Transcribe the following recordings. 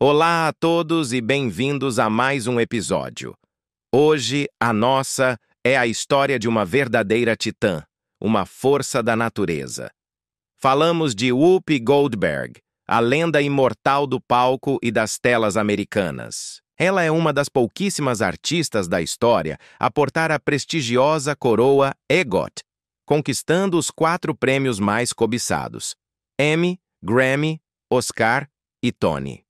Olá a todos e bem-vindos a mais um episódio. Hoje, a nossa é a história de uma verdadeira titã, uma força da natureza. Falamos de Whoopi Goldberg, a lenda imortal do palco e das telas americanas. Ela é uma das pouquíssimas artistas da história a portar a prestigiosa coroa EGOT, conquistando os 4 prêmios mais cobiçados: Emmy, Grammy, Oscar e Tony.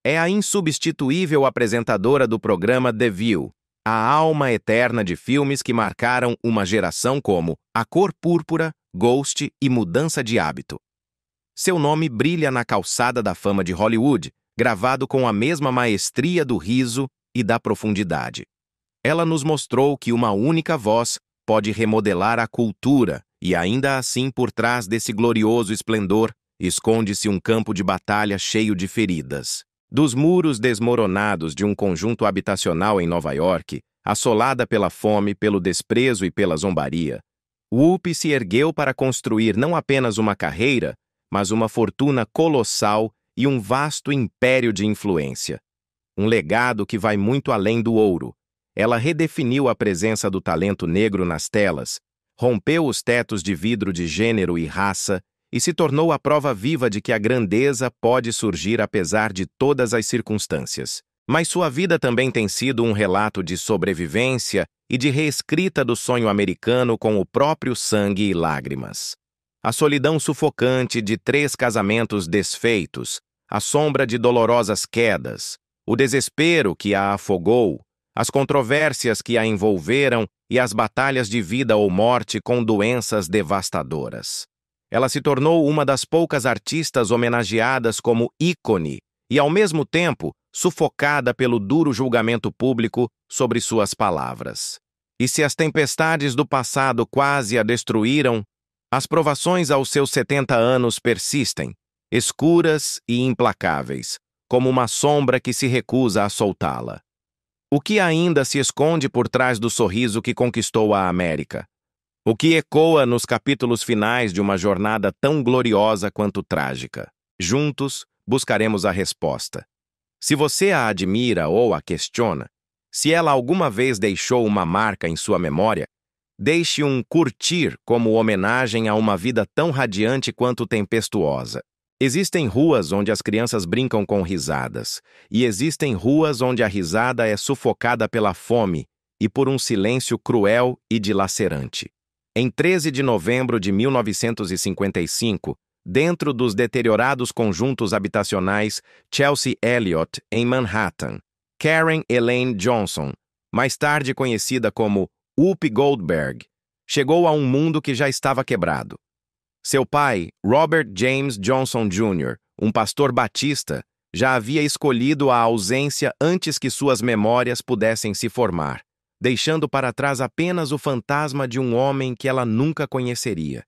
É a insubstituível apresentadora do programa The View, a alma eterna de filmes que marcaram uma geração como A Cor Púrpura, Ghost e Mudança de Hábito. Seu nome brilha na calçada da fama de Hollywood, gravado com a mesma maestria do riso e da profundidade. Ela nos mostrou que uma única voz pode remodelar a cultura e, ainda assim, por trás desse glorioso esplendor, esconde-se um campo de batalha cheio de feridas. Dos muros desmoronados de um conjunto habitacional em Nova York, assolada pela fome, pelo desprezo e pela zombaria, Whoopi se ergueu para construir não apenas uma carreira, mas uma fortuna colossal e um vasto império de influência. Um legado que vai muito além do ouro. Ela redefiniu a presença do talento negro nas telas, rompeu os tetos de vidro de gênero e raça, e se tornou a prova viva de que a grandeza pode surgir apesar de todas as circunstâncias. Mas sua vida também tem sido um relato de sobrevivência e de reescrita do sonho americano com o próprio sangue e lágrimas. A solidão sufocante de 3 casamentos desfeitos, a sombra de dolorosas quedas, o desespero que a afogou, as controvérsias que a envolveram e as batalhas de vida ou morte com doenças devastadoras. Ela se tornou uma das poucas artistas homenageadas como ícone e, ao mesmo tempo, sufocada pelo duro julgamento público sobre suas palavras. E se as tempestades do passado quase a destruíram, as provações aos seus 70 anos persistem, escuras e implacáveis, como uma sombra que se recusa a soltá-la. O que ainda se esconde por trás do sorriso que conquistou a América? O que ecoa nos capítulos finais de uma jornada tão gloriosa quanto trágica? Juntos, buscaremos a resposta. Se você a admira ou a questiona, se ela alguma vez deixou uma marca em sua memória, deixe um curtir como homenagem a uma vida tão radiante quanto tempestuosa. Existem ruas onde as crianças brincam com risadas, e existem ruas onde a risada é sufocada pela fome e por um silêncio cruel e dilacerante. Em 13 de novembro de 1955, dentro dos deteriorados conjuntos habitacionais Chelsea Elliott, em Manhattan, Karen Elaine Johnson, mais tarde conhecida como Whoopi Goldberg, chegou a um mundo que já estava quebrado. Seu pai, Robert James Johnson Jr., um pastor batista, já havia escolhido a ausência antes que suas memórias pudessem se formar, deixando para trás apenas o fantasma de um homem que ela nunca conheceria.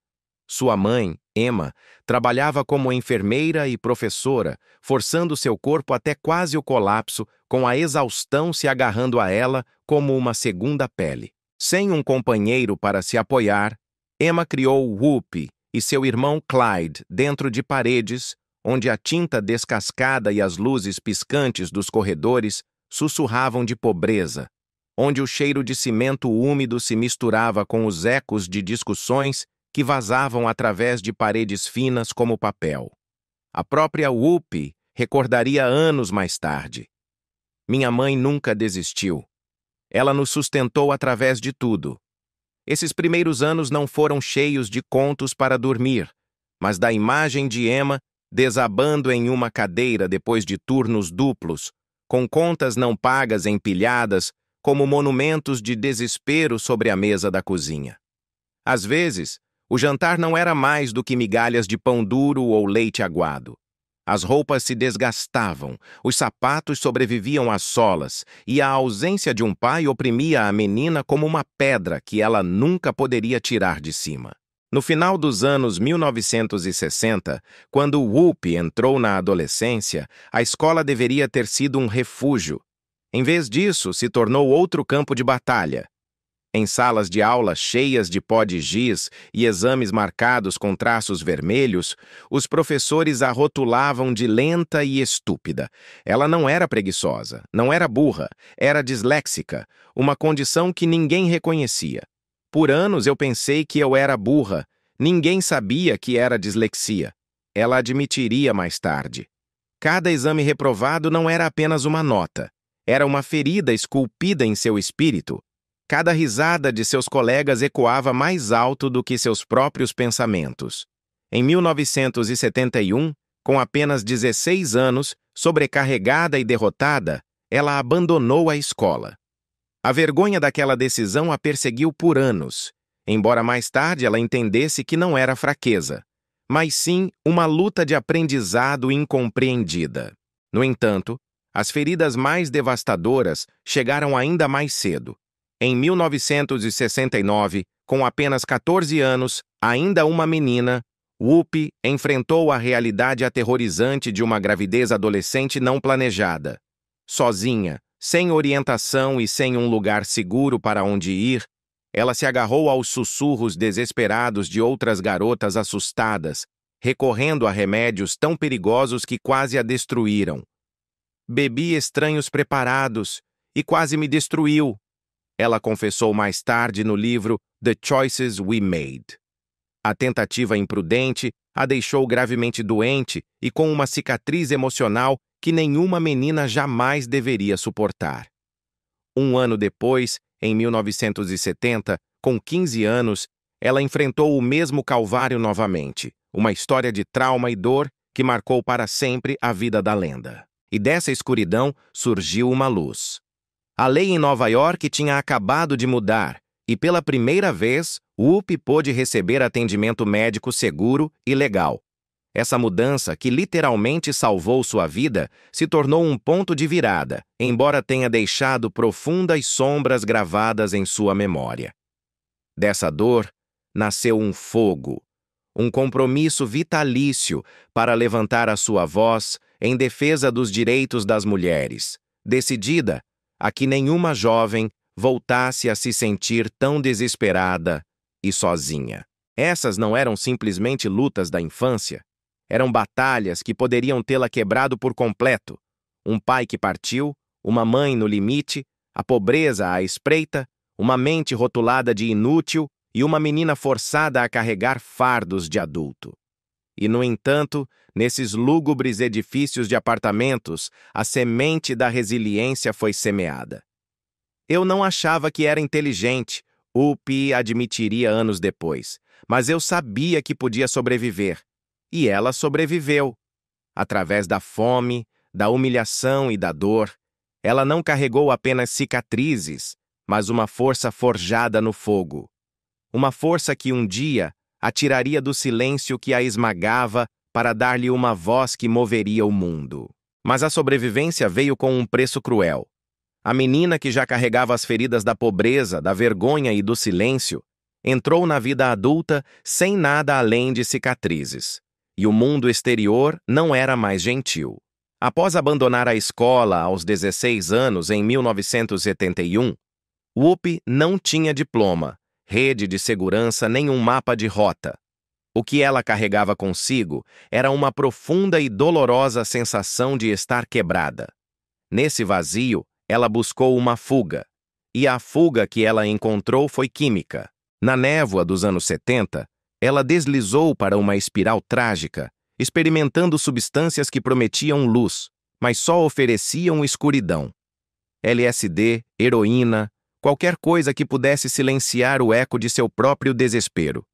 Sua mãe, Emma, trabalhava como enfermeira e professora, forçando seu corpo até quase o colapso, com a exaustão se agarrando a ela como uma segunda pele. Sem um companheiro para se apoiar, Emma criou Whoopi e seu irmão Clyde dentro de paredes, onde a tinta descascada e as luzes piscantes dos corredores sussurravam de pobreza, onde o cheiro de cimento úmido se misturava com os ecos de discussões que vazavam através de paredes finas como papel. A própria Whoopi recordaria anos mais tarde. Minha mãe nunca desistiu. Ela nos sustentou através de tudo. Esses primeiros anos não foram cheios de contos para dormir, mas da imagem de Emma desabando em uma cadeira depois de turnos duplos, com contas não pagas empilhadas como monumentos de desespero sobre a mesa da cozinha. Às vezes, o jantar não era mais do que migalhas de pão duro ou leite aguado. As roupas se desgastavam, os sapatos sobreviviam às solas, e a ausência de um pai oprimia a menina como uma pedra que ela nunca poderia tirar de cima. No final dos anos 1960, quando Whoopi entrou na adolescência, a escola deveria ter sido um refúgio. Em vez disso, se tornou outro campo de batalha. Em salas de aula cheias de pó de giz e exames marcados com traços vermelhos, os professores a rotulavam de lenta e estúpida. Ela não era preguiçosa, não era burra, era disléxica, uma condição que ninguém reconhecia. Por anos eu pensei que eu era burra, ninguém sabia que era dislexia. Ela admitiria mais tarde. Cada exame reprovado não era apenas uma nota, era uma ferida esculpida em seu espírito. Cada risada de seus colegas ecoava mais alto do que seus próprios pensamentos. Em 1971, com apenas 16 anos, sobrecarregada e derrotada, ela abandonou a escola. A vergonha daquela decisão a perseguiu por anos, embora mais tarde ela entendesse que não era fraqueza, mas sim uma luta de aprendizado incompreendida. No entanto, as feridas mais devastadoras chegaram ainda mais cedo. Em 1969, com apenas 14 anos, ainda uma menina, Whoopi enfrentou a realidade aterrorizante de uma gravidez adolescente não planejada. Sozinha, sem orientação e sem um lugar seguro para onde ir, ela se agarrou aos sussurros desesperados de outras garotas assustadas, recorrendo a remédios tão perigosos que quase a destruíram. Bebi estranhos preparados e quase me destruiu. Ela confessou mais tarde no livro The Choices We Made. A tentativa imprudente a deixou gravemente doente e com uma cicatriz emocional que nenhuma menina jamais deveria suportar. Um ano depois, em 1970, com 15 anos, ela enfrentou o mesmo calvário novamente, uma história de trauma e dor que marcou para sempre a vida da lenda. E dessa escuridão surgiu uma luz. A lei em Nova York tinha acabado de mudar, e pela primeira vez, Whoopi pôde receber atendimento médico seguro e legal. Essa mudança, que literalmente salvou sua vida, se tornou um ponto de virada, embora tenha deixado profundas sombras gravadas em sua memória. Dessa dor, nasceu um fogo, um compromisso vitalício para levantar a sua voz em defesa dos direitos das mulheres, decidida a que nenhuma jovem voltasse a se sentir tão desesperada e sozinha. Essas não eram simplesmente lutas da infância, eram batalhas que poderiam tê-la quebrado por completo. Um pai que partiu, uma mãe no limite, a pobreza à espreita, uma mente rotulada de inútil e uma menina forçada a carregar fardos de adulto. E, no entanto, nesses lúgubres edifícios de apartamentos, a semente da resiliência foi semeada. Eu não achava que era inteligente, Whoopi admitiria anos depois, mas eu sabia que podia sobreviver. E ela sobreviveu. Através da fome, da humilhação e da dor, ela não carregou apenas cicatrizes, mas uma força forjada no fogo. Uma força que um dia a tiraria do silêncio que a esmagava para dar-lhe uma voz que moveria o mundo. Mas a sobrevivência veio com um preço cruel. A menina que já carregava as feridas da pobreza, da vergonha e do silêncio, entrou na vida adulta sem nada além de cicatrizes. E o mundo exterior não era mais gentil. Após abandonar a escola aos 16 anos em 1971, Whoopi não tinha diploma, rede de segurança nem um mapa de rota. O que ela carregava consigo era uma profunda e dolorosa sensação de estar quebrada. Nesse vazio, ela buscou uma fuga. E a fuga que ela encontrou foi química. Na névoa dos anos 70, ela deslizou para uma espiral trágica, experimentando substâncias que prometiam luz, mas só ofereciam escuridão. LSD, heroína, qualquer coisa que pudesse silenciar o eco de seu próprio desespero.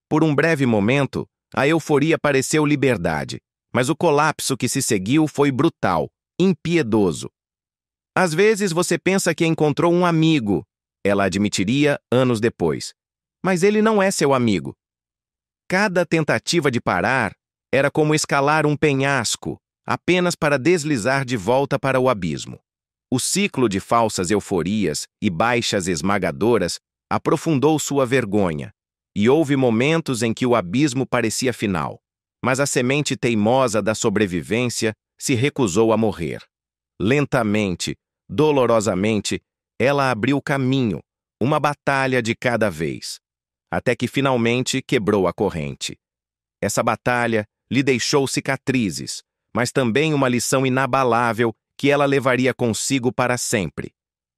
Por um breve momento, a euforia pareceu liberdade, mas o colapso que se seguiu foi brutal, impiedoso. Às vezes você pensa que encontrou um amigo, ela admitiria anos depois, mas ele não é seu amigo. Cada tentativa de parar era como escalar um penhasco, apenas para deslizar de volta para o abismo. O ciclo de falsas euforias e baixas esmagadoras aprofundou sua vergonha, e houve momentos em que o abismo parecia final, mas a semente teimosa da sobrevivência se recusou a morrer. Lentamente, dolorosamente, ela abriu caminho, uma batalha de cada vez, até que finalmente quebrou a corrente. Essa batalha lhe deixou cicatrizes, mas também uma lição inabalável que ela levaria consigo para sempre.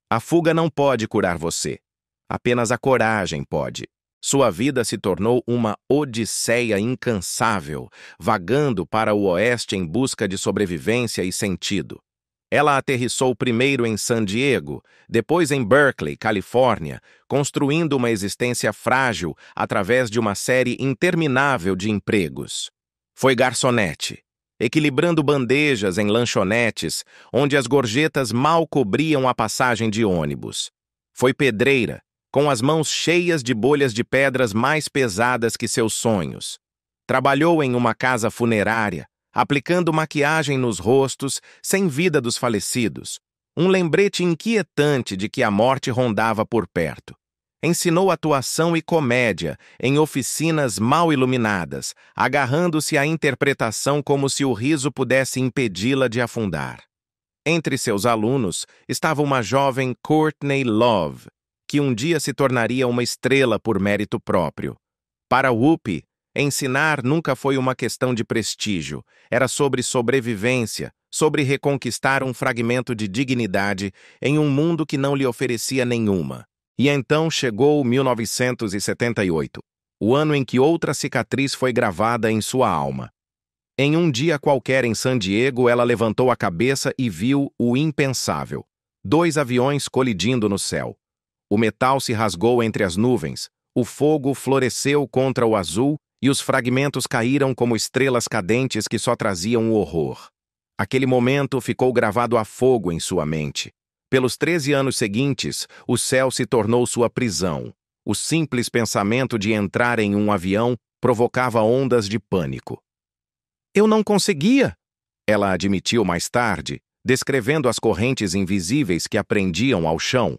A fuga não pode curar você. Apenas a coragem pode. Sua vida se tornou uma odisseia incansável, vagando para o oeste em busca de sobrevivência e sentido. Ela aterrissou primeiro em San Diego, depois em Berkeley, Califórnia, construindo uma existência frágil através de uma série interminável de empregos. Foi garçonete, equilibrando bandejas em lanchonetes, onde as gorjetas mal cobriam a passagem de ônibus. Foi pedreira, com as mãos cheias de bolhas de pedras mais pesadas que seus sonhos. Trabalhou em uma casa funerária, aplicando maquiagem nos rostos sem vida dos falecidos, um lembrete inquietante de que a morte rondava por perto. Ensinou atuação e comédia em oficinas mal iluminadas, agarrando-se à interpretação como se o riso pudesse impedi-la de afundar. Entre seus alunos estava uma jovem Courtney Love, que um dia se tornaria uma estrela por mérito próprio. Para Whoopi, ensinar nunca foi uma questão de prestígio, era sobre sobrevivência, sobre reconquistar um fragmento de dignidade em um mundo que não lhe oferecia nenhuma. E então chegou 1978, o ano em que outra cicatriz foi gravada em sua alma. Em um dia qualquer em San Diego, ela levantou a cabeça e viu o impensável: 2 aviões colidindo no céu. O metal se rasgou entre as nuvens, o fogo floresceu contra o azul e os fragmentos caíram como estrelas cadentes que só traziam o horror. Aquele momento ficou gravado a fogo em sua mente. Pelos 13 anos seguintes, o céu se tornou sua prisão. O simples pensamento de entrar em um avião provocava ondas de pânico. "Eu não conseguia", ela admitiu mais tarde, descrevendo as correntes invisíveis que a prendiam ao chão.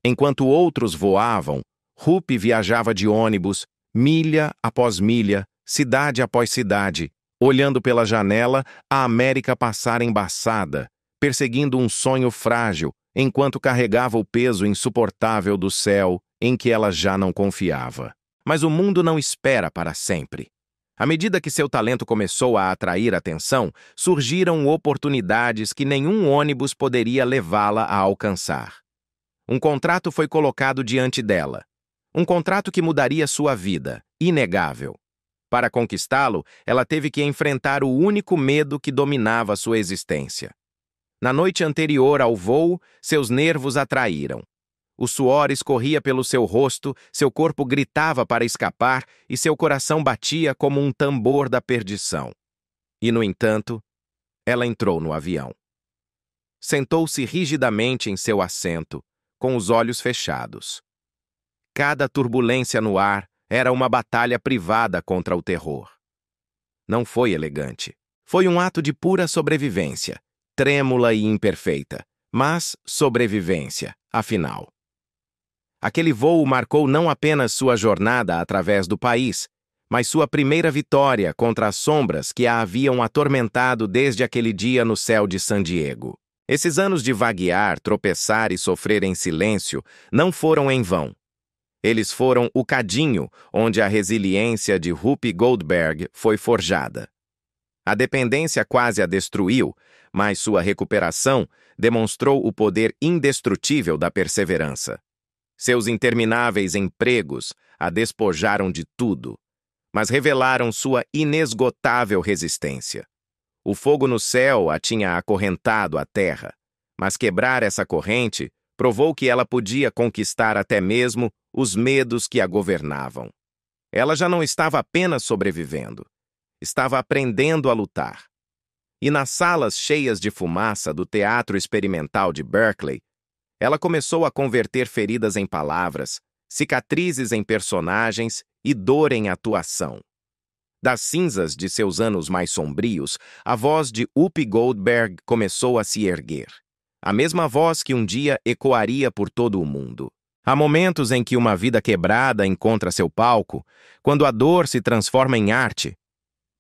Enquanto outros voavam, Whoopi viajava de ônibus, milha após milha, cidade após cidade, olhando pela janela a América passar embaçada, perseguindo um sonho frágil, enquanto carregava o peso insuportável do céu em que ela já não confiava. Mas o mundo não espera para sempre. À medida que seu talento começou a atrair atenção, surgiram oportunidades que nenhum ônibus poderia levá-la a alcançar. Um contrato foi colocado diante dela. Um contrato que mudaria sua vida, inegável. Para conquistá-lo, ela teve que enfrentar o único medo que dominava sua existência. Na noite anterior ao voo, seus nervos a traíram. O suor escorria pelo seu rosto, seu corpo gritava para escapar e seu coração batia como um tambor da perdição. E, no entanto, ela entrou no avião. Sentou-se rigidamente em seu assento, com os olhos fechados. Cada turbulência no ar era uma batalha privada contra o terror. Não foi elegante. Foi um ato de pura sobrevivência, trêmula e imperfeita, mas sobrevivência, afinal. Aquele voo marcou não apenas sua jornada através do país, mas sua primeira vitória contra as sombras que a haviam atormentado desde aquele dia no céu de San Diego. Esses anos de vaguear, tropeçar e sofrer em silêncio não foram em vão. Eles foram o cadinho onde a resiliência de Whoopi Goldberg foi forjada. A dependência quase a destruiu, mas sua recuperação demonstrou o poder indestrutível da perseverança. Seus intermináveis empregos a despojaram de tudo, mas revelaram sua inesgotável resistência. O fogo no céu a tinha acorrentado à terra, mas quebrar essa corrente provou que ela podia conquistar até mesmo os medos que a governavam. Ela já não estava apenas sobrevivendo, estava aprendendo a lutar. E nas salas cheias de fumaça do Teatro Experimental de Berkeley, ela começou a converter feridas em palavras, cicatrizes em personagens e dor em atuação. Das cinzas de seus anos mais sombrios, a voz de Whoopi Goldberg começou a se erguer. A mesma voz que um dia ecoaria por todo o mundo. Há momentos em que uma vida quebrada encontra seu palco, quando a dor se transforma em arte.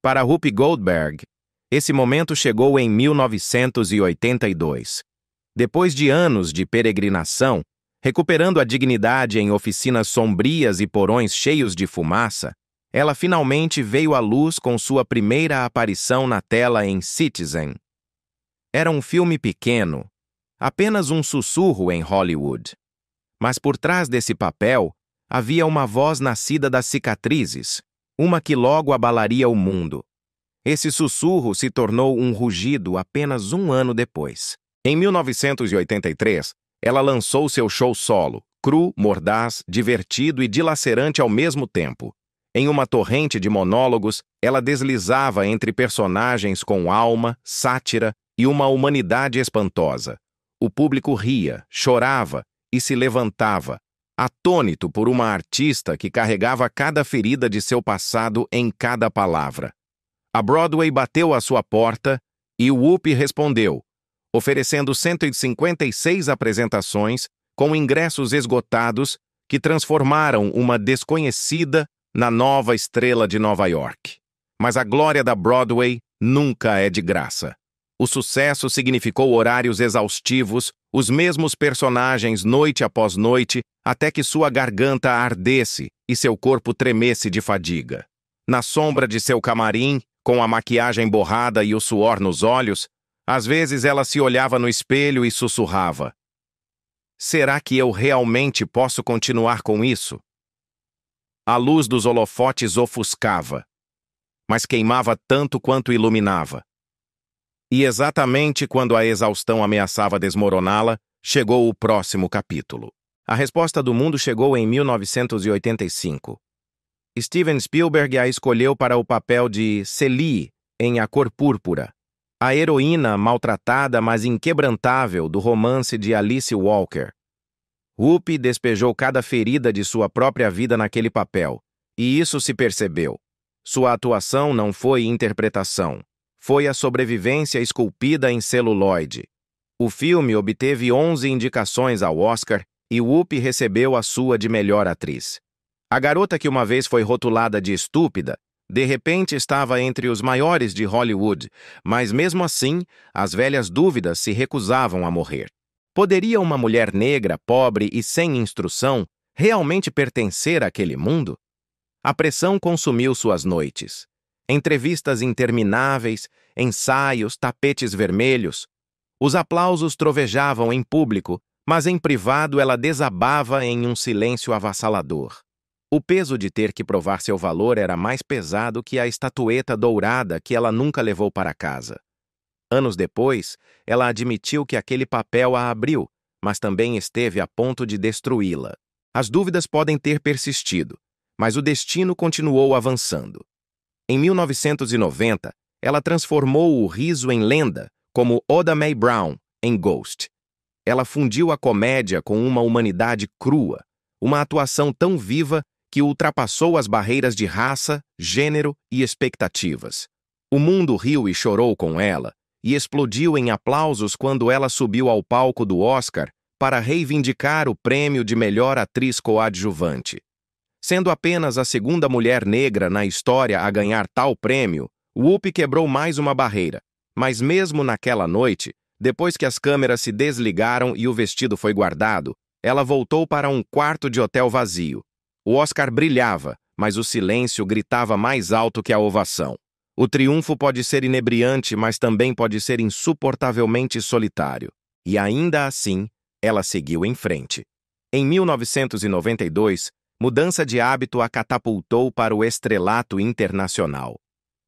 Para Whoopi Goldberg, esse momento chegou em 1982. Depois de anos de peregrinação, Recuperando a dignidade em oficinas sombrias e porões cheios de fumaça, ela finalmente veio à luz com sua primeira aparição na tela em Citizen. Era um filme pequeno, apenas um sussurro em Hollywood. Mas por trás desse papel, havia uma voz nascida das cicatrizes, uma que logo abalaria o mundo. Esse sussurro se tornou um rugido apenas um ano depois. Em 1983, ela lançou seu show solo, cru, mordaz, divertido e dilacerante ao mesmo tempo. Em uma torrente de monólogos, ela deslizava entre personagens com alma, sátira e uma humanidade espantosa. O público ria, chorava e se levantava, atônito por uma artista que carregava cada ferida de seu passado em cada palavra. A Broadway bateu à sua porta e Whoopi respondeu, oferecendo 156 apresentações com ingressos esgotados que transformaram uma desconhecida na nova estrela de Nova York. Mas a glória da Broadway nunca é de graça. O sucesso significou horários exaustivos, os mesmos personagens noite após noite, até que sua garganta ardesse e seu corpo tremesse de fadiga. Na sombra de seu camarim, com a maquiagem borrada e o suor nos olhos, às vezes ela se olhava no espelho e sussurrava: "Será que eu realmente posso continuar com isso?" A luz dos holofotes ofuscava, mas queimava tanto quanto iluminava. E exatamente quando a exaustão ameaçava desmoroná-la, chegou o próximo capítulo. A resposta do mundo chegou em 1985. Steven Spielberg a escolheu para o papel de Celie em A Cor Púrpura, a heroína maltratada mas inquebrantável do romance de Alice Walker. Whoopi despejou cada ferida de sua própria vida naquele papel, e isso se percebeu. Sua atuação não foi interpretação, foi a sobrevivência esculpida em celuloide. O filme obteve 11 indicações ao Oscar e Whoopi recebeu a sua de melhor atriz. A garota que uma vez foi rotulada de estúpida, de repente estava entre os maiores de Hollywood, mas mesmo assim, as velhas dúvidas se recusavam a morrer. Poderia uma mulher negra, pobre e sem instrução realmente pertencer àquele mundo? A pressão consumiu suas noites. Entrevistas intermináveis, ensaios, tapetes vermelhos. Os aplausos trovejavam em público, mas em privado ela desabava em um silêncio avassalador. O peso de ter que provar seu valor era mais pesado que a estatueta dourada que ela nunca levou para casa. Anos depois, ela admitiu que aquele papel a abriu, mas também esteve a ponto de destruí-la. As dúvidas podem ter persistido, mas o destino continuou avançando. Em 1990, ela transformou o riso em lenda, como Oda Mae Brown em Ghost. Ela fundiu a comédia com uma humanidade crua, uma atuação tão viva que ultrapassou as barreiras de raça, gênero e expectativas. O mundo riu e chorou com ela, e explodiu em aplausos quando ela subiu ao palco do Oscar para reivindicar o prêmio de melhor atriz coadjuvante. Sendo apenas a segunda mulher negra na história a ganhar tal prêmio, Whoopi quebrou mais uma barreira. Mas mesmo naquela noite, depois que as câmeras se desligaram e o vestido foi guardado, ela voltou para um quarto de hotel vazio. O Oscar brilhava, mas o silêncio gritava mais alto que a ovação. O triunfo pode ser inebriante, mas também pode ser insuportavelmente solitário. E ainda assim, ela seguiu em frente. Em 1992, mudança de hábito a catapultou para o estrelato internacional.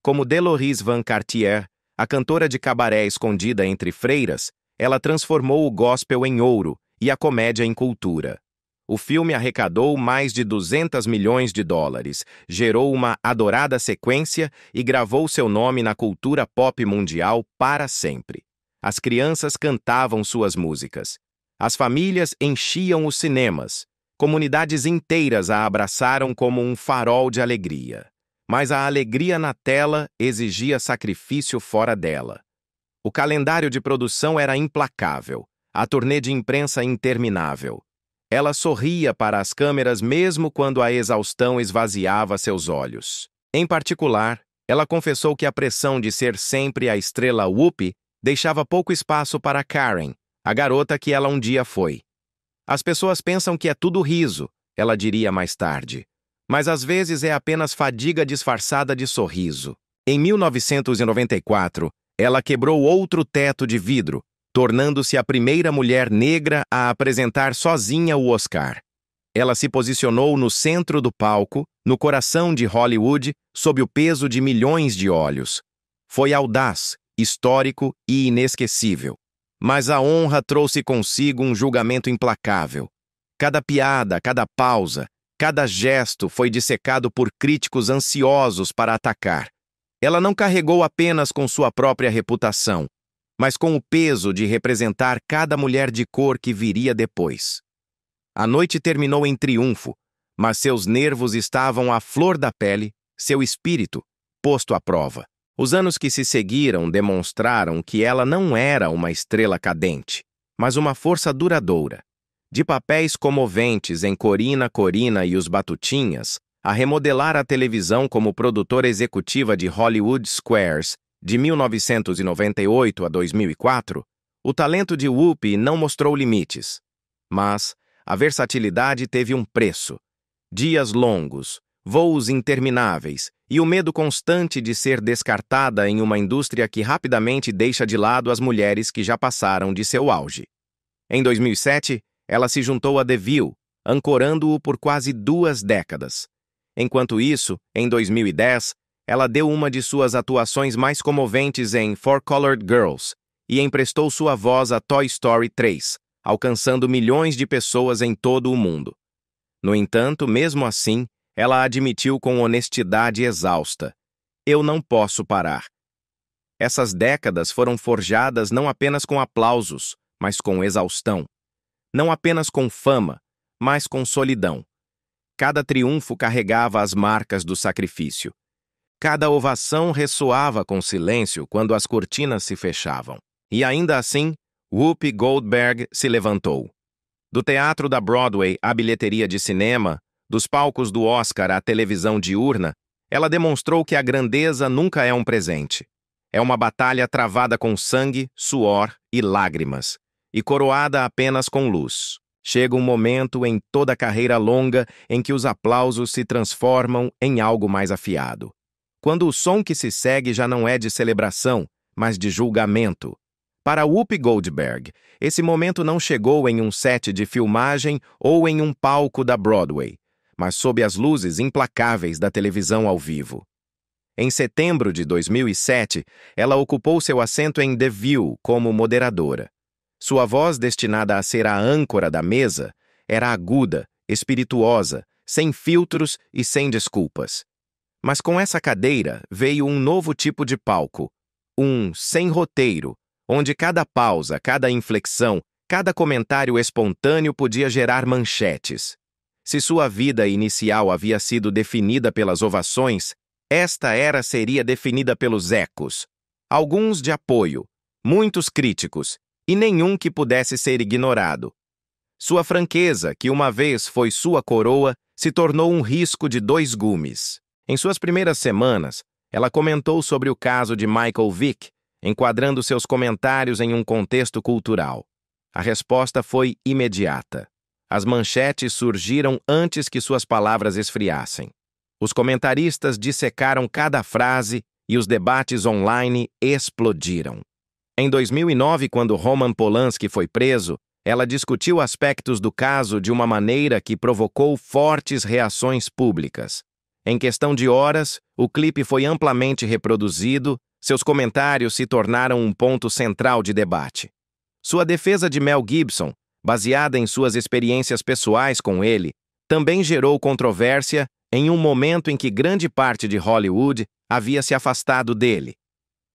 Como Deloris Van Cartier, a cantora de cabaré escondida entre freiras, ela transformou o gospel em ouro e a comédia em cultura. O filme arrecadou mais de 200 milhões de dólares, gerou uma adorada sequência e gravou seu nome na cultura pop mundial para sempre. As crianças cantavam suas músicas. As famílias enchiam os cinemas. Comunidades inteiras a abraçaram como um farol de alegria. Mas a alegria na tela exigia sacrifício fora dela. O calendário de produção era implacável, a turnê de imprensa interminável. Ela sorria para as câmeras mesmo quando a exaustão esvaziava seus olhos. Em particular, ela confessou que a pressão de ser sempre a estrela Whoopi deixava pouco espaço para Karen, a garota que ela um dia foi. As pessoas pensam que é tudo riso, ela diria mais tarde. Mas às vezes é apenas fadiga disfarçada de sorriso. Em 1994, ela quebrou outro teto de vidro, tornando-se a primeira mulher negra a apresentar sozinha o Oscar. Ela se posicionou no centro do palco, no coração de Hollywood, sob o peso de milhões de olhos. Foi audaz, histórico e inesquecível. Mas a honra trouxe consigo um julgamento implacável. Cada piada, cada pausa, cada gesto foi dissecado por críticos ansiosos para atacar. Ela não carregou apenas com sua própria reputação, mas com o peso de representar cada mulher de cor que viria depois. A noite terminou em triunfo, mas seus nervos estavam à flor da pele, seu espírito posto à prova. Os anos que se seguiram demonstraram que ela não era uma estrela cadente, mas uma força duradoura. De papéis comoventes em Corina, Corina e os Batutinhas, a remodelar a televisão como produtora executiva de Hollywood Squares, de 1998 a 2004, o talento de Whoopi não mostrou limites. Mas a versatilidade teve um preço. Dias longos, voos intermináveis e o medo constante de ser descartada em uma indústria que rapidamente deixa de lado as mulheres que já passaram de seu auge. Em 2007, ela se juntou a The View, ancorando-o por quase 2 décadas. Enquanto isso, em 2010, ela deu uma de suas atuações mais comoventes em Four Colored Girls e emprestou sua voz a Toy Story 3, alcançando milhões de pessoas em todo o mundo. No entanto, mesmo assim, ela admitiu com honestidade exausta: "Eu não posso parar." Essas décadas foram forjadas não apenas com aplausos, mas com exaustão. Não apenas com fama, mas com solidão. Cada triunfo carregava as marcas do sacrifício. Cada ovação ressoava com silêncio quando as cortinas se fechavam. E ainda assim, Whoopi Goldberg se levantou. Do teatro da Broadway à bilheteria de cinema, dos palcos do Oscar à televisão diurna, ela demonstrou que a grandeza nunca é um presente. É uma batalha travada com sangue, suor e lágrimas, e coroada apenas com luz. Chega um momento em toda a carreira longa em que os aplausos se transformam em algo mais afiado. Quando o som que se segue já não é de celebração, mas de julgamento. Para Whoopi Goldberg, esse momento não chegou em um set de filmagem ou em um palco da Broadway, mas sob as luzes implacáveis da televisão ao vivo. Em setembro de 2007, ela ocupou seu assento em The View como moderadora. Sua voz, destinada a ser a âncora da mesa, era aguda, espirituosa, sem filtros e sem desculpas. Mas com essa cadeira veio um novo tipo de palco, um sem roteiro, onde cada pausa, cada inflexão, cada comentário espontâneo podia gerar manchetes. Se sua vida inicial havia sido definida pelas ovações, esta era seria definida pelos ecos. Alguns de apoio, muitos críticos, e nenhum que pudesse ser ignorado. Sua franqueza, que uma vez foi sua coroa, se tornou um risco de 2 gumes. Em suas primeiras semanas, ela comentou sobre o caso de Michael Vick, enquadrando seus comentários em um contexto cultural. A resposta foi imediata. As manchetes surgiram antes que suas palavras esfriassem. Os comentaristas dissecaram cada frase e os debates online explodiram. Em 2009, quando Roman Polanski foi preso, ela discutiu aspectos do caso de uma maneira que provocou fortes reações públicas. Em questão de horas, o clipe foi amplamente reproduzido, seus comentários se tornaram um ponto central de debate. Sua defesa de Mel Gibson, baseada em suas experiências pessoais com ele, também gerou controvérsia em um momento em que grande parte de Hollywood havia se afastado dele.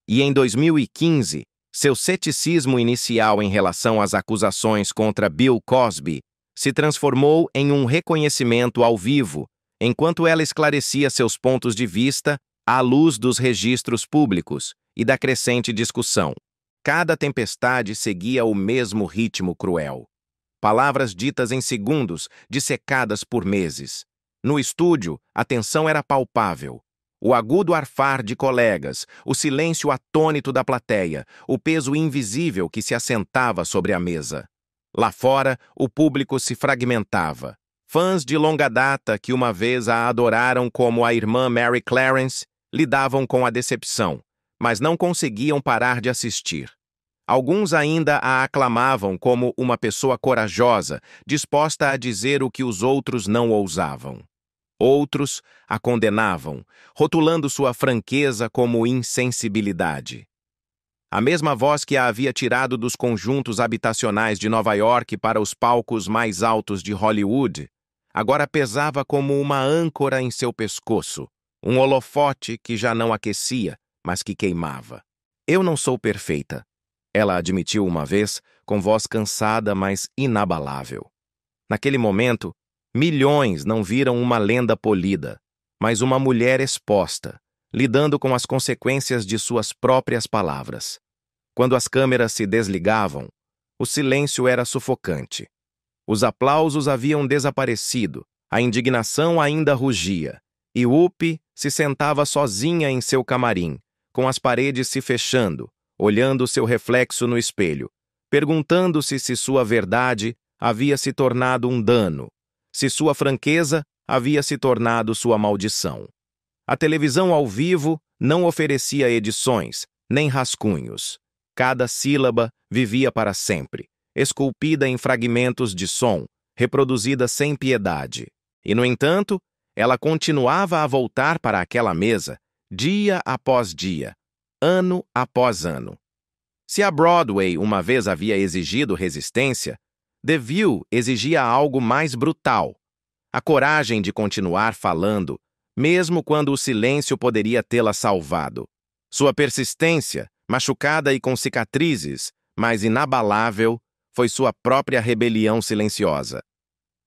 E em 2015, seu ceticismo inicial em relação às acusações contra Bill Cosby se transformou em um reconhecimento ao vivo, enquanto ela esclarecia seus pontos de vista à luz dos registros públicos e da crescente discussão. Cada tempestade seguia o mesmo ritmo cruel. Palavras ditas em segundos, dissecadas por meses. No estúdio, a tensão era palpável. O agudo arfar de colegas, o silêncio atônito da plateia, o peso invisível que se assentava sobre a mesa. Lá fora, o público se fragmentava. Fãs de longa data que uma vez a adoraram como a irmã Mary Clarence lidavam com a decepção, mas não conseguiam parar de assistir. Alguns ainda a aclamavam como uma pessoa corajosa, disposta a dizer o que os outros não ousavam. Outros a condenavam, rotulando sua franqueza como insensibilidade. A mesma voz que a havia tirado dos conjuntos habitacionais de Nova York para os palcos mais altos de Hollywood, agora pesava como uma âncora em seu pescoço, um holofote que já não aquecia, mas que queimava. Eu não sou perfeita, ela admitiu uma vez, com voz cansada, mas inabalável. Naquele momento, milhões não viram uma lenda polida, mas uma mulher exposta, lidando com as consequências de suas próprias palavras. Quando as câmeras se desligavam, o silêncio era sufocante. Os aplausos haviam desaparecido, a indignação ainda rugia, e Whoopi se sentava sozinha em seu camarim, com as paredes se fechando, olhando seu reflexo no espelho, perguntando-se se sua verdade havia se tornado um dano, se sua franqueza havia se tornado sua maldição. A televisão ao vivo não oferecia edições, nem rascunhos. Cada sílaba vivia para sempre, esculpida em fragmentos de som, reproduzida sem piedade. E, no entanto, ela continuava a voltar para aquela mesa, dia após dia, ano após ano. Se a Broadway uma vez havia exigido resistência, The View exigia algo mais brutal: a coragem de continuar falando, mesmo quando o silêncio poderia tê-la salvado. Sua persistência, machucada e com cicatrizes, mas inabalável, foi sua própria rebelião silenciosa.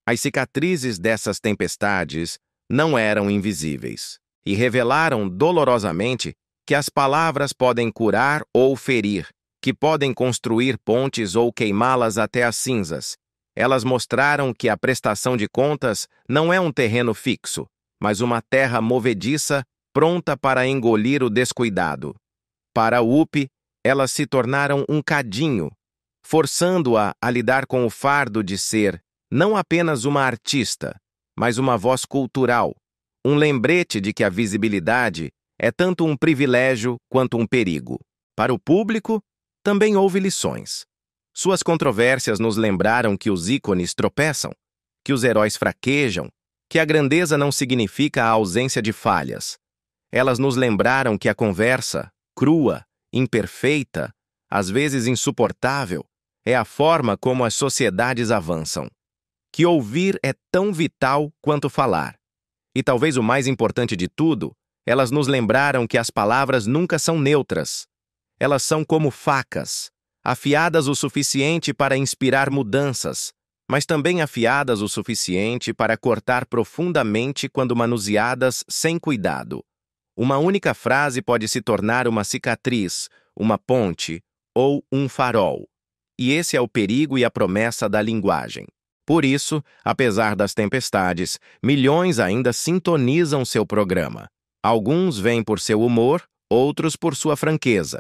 As cicatrizes dessas tempestades não eram invisíveis e revelaram dolorosamente que as palavras podem curar ou ferir, que podem construir pontes ou queimá-las até as cinzas. Elas mostraram que a prestação de contas não é um terreno fixo, mas uma terra movediça pronta para engolir o descuidado. Para Whoopi, elas se tornaram um cadinho, forçando-a a lidar com o fardo de ser não apenas uma artista, mas uma voz cultural, um lembrete de que a visibilidade é tanto um privilégio quanto um perigo. Para o público, também houve lições. Suas controvérsias nos lembraram que os ícones tropeçam, que os heróis fraquejam, que a grandeza não significa a ausência de falhas. Elas nos lembraram que a conversa, crua, imperfeita, às vezes insuportável, é a forma como as sociedades avançam. Que ouvir é tão vital quanto falar. E talvez o mais importante de tudo, elas nos lembraram que as palavras nunca são neutras. Elas são como facas, afiadas o suficiente para inspirar mudanças, mas também afiadas o suficiente para cortar profundamente quando manuseadas sem cuidado. Uma única frase pode se tornar uma cicatriz, uma ponte ou um farol. E esse é o perigo e a promessa da linguagem. Por isso, apesar das tempestades, milhões ainda sintonizam seu programa. Alguns vêm por seu humor, outros por sua franqueza.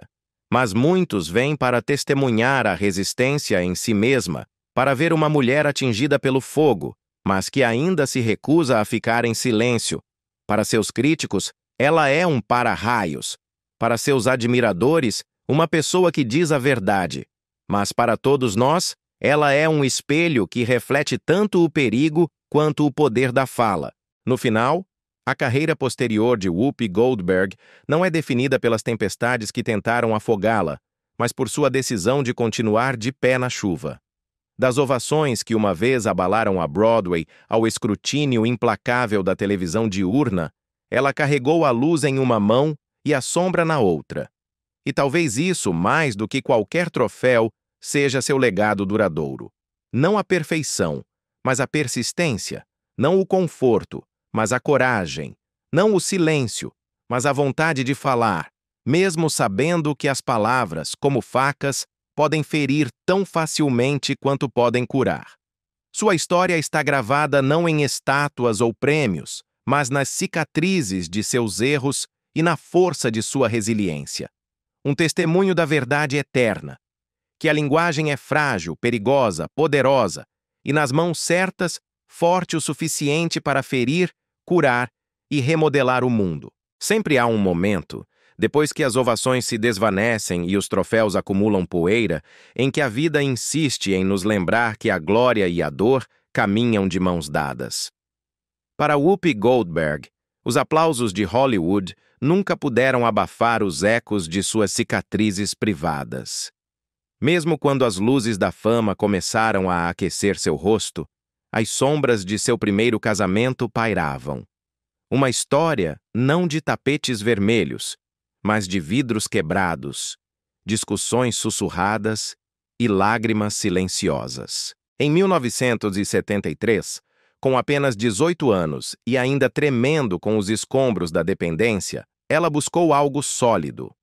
Mas muitos vêm para testemunhar a resistência em si mesma, para ver uma mulher atingida pelo fogo, mas que ainda se recusa a ficar em silêncio. Para seus críticos, ela é um para-raios. Para seus admiradores, uma pessoa que diz a verdade. Mas para todos nós, ela é um espelho que reflete tanto o perigo quanto o poder da fala. No final, a carreira posterior de Whoopi Goldberg não é definida pelas tempestades que tentaram afogá-la, mas por sua decisão de continuar de pé na chuva. Das ovações que uma vez abalaram a Broadway ao escrutínio implacável da televisão diurna, ela carregou a luz em uma mão e a sombra na outra. E talvez isso, mais do que qualquer troféu, seja seu legado duradouro. Não a perfeição, mas a persistência. Não o conforto, mas a coragem. Não o silêncio, mas a vontade de falar, mesmo sabendo que as palavras, como facas, podem ferir tão facilmente quanto podem curar. Sua história está gravada não em estátuas ou prêmios, mas nas cicatrizes de seus erros e na força de sua resiliência. Um testemunho da verdade eterna, que a linguagem é frágil, perigosa, poderosa, e nas mãos certas, forte o suficiente para ferir, curar e remodelar o mundo. Sempre há um momento, depois que as ovações se desvanecem e os troféus acumulam poeira, em que a vida insiste em nos lembrar que a glória e a dor caminham de mãos dadas. Para Whoopi Goldberg, os aplausos de Hollywood nunca puderam abafar os ecos de suas cicatrizes privadas. Mesmo quando as luzes da fama começaram a aquecer seu rosto, as sombras de seu primeiro casamento pairavam. Uma história não de tapetes vermelhos, mas de vidros quebrados, discussões sussurradas e lágrimas silenciosas. Em 1973, com apenas 18 anos e ainda tremendo com os escombros da dependência, ela buscou algo sólido.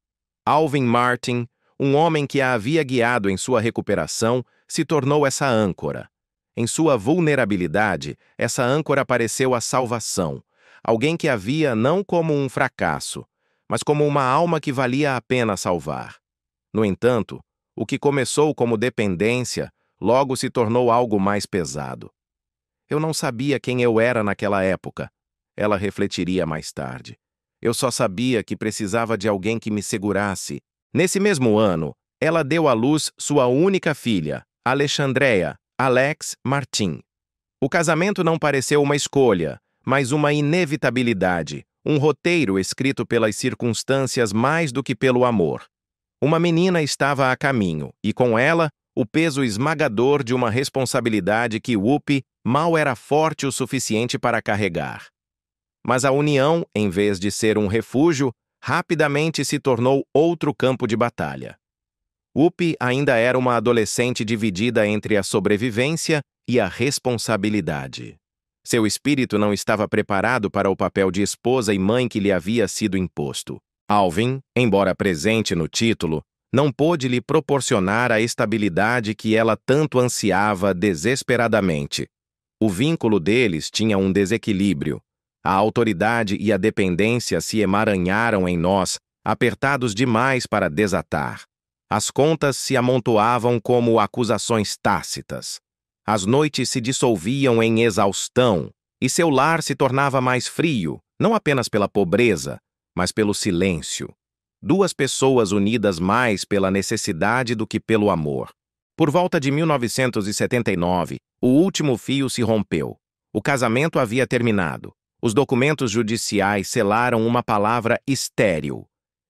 Alvin Martin, um homem que a havia guiado em sua recuperação, se tornou essa âncora. Em sua vulnerabilidade, essa âncora pareceu a salvação, alguém que a via não como um fracasso, mas como uma alma que valia a pena salvar. No entanto, o que começou como dependência logo se tornou algo mais pesado. Eu não sabia quem eu era naquela época, ela refletiria mais tarde. Eu só sabia que precisava de alguém que me segurasse. Nesse mesmo ano, ela deu à luz sua única filha, Alexandrea Alex Martin. O casamento não pareceu uma escolha, mas uma inevitabilidade, um roteiro escrito pelas circunstâncias mais do que pelo amor. Uma menina estava a caminho, e com ela, o peso esmagador de uma responsabilidade que Whoopi mal era forte o suficiente para carregar. Mas a união, em vez de ser um refúgio, rapidamente se tornou outro campo de batalha. Whoopi ainda era uma adolescente dividida entre a sobrevivência e a responsabilidade. Seu espírito não estava preparado para o papel de esposa e mãe que lhe havia sido imposto. Alvin, embora presente no título, não pôde lhe proporcionar a estabilidade que ela tanto ansiava desesperadamente. O vínculo deles tinha um desequilíbrio. A autoridade e a dependência se emaranharam em nós, apertados demais para desatar. As contas se amontoavam como acusações tácitas. As noites se dissolviam em exaustão, e seu lar se tornava mais frio, não apenas pela pobreza, mas pelo silêncio. Duas pessoas unidas mais pela necessidade do que pelo amor. Por volta de 1979, o último fio se rompeu. O casamento havia terminado. Os documentos judiciais selaram uma palavra estéril: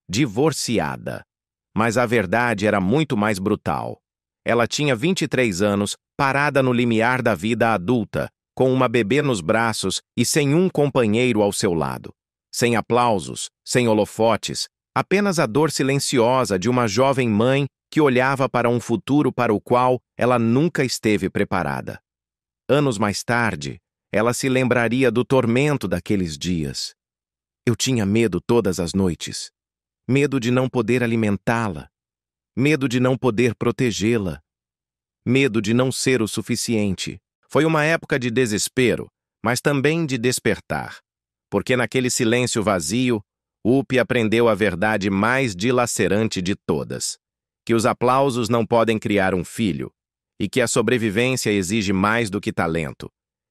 divorciada. Mas a verdade era muito mais brutal. Ela tinha 23 anos, parada no limiar da vida adulta, com uma bebê nos braços e sem um companheiro ao seu lado. Sem aplausos, sem holofotes, apenas a dor silenciosa de uma jovem mãe que olhava para um futuro para o qual ela nunca esteve preparada. Anos mais tarde, ela se lembraria do tormento daqueles dias. Eu tinha medo todas as noites. Medo de não poder alimentá-la. Medo de não poder protegê-la. Medo de não ser o suficiente. Foi uma época de desespero, mas também de despertar. Porque naquele silêncio vazio, Whoopi aprendeu a verdade mais dilacerante de todas: que os aplausos não podem criar um filho, e que a sobrevivência exige mais do que talento.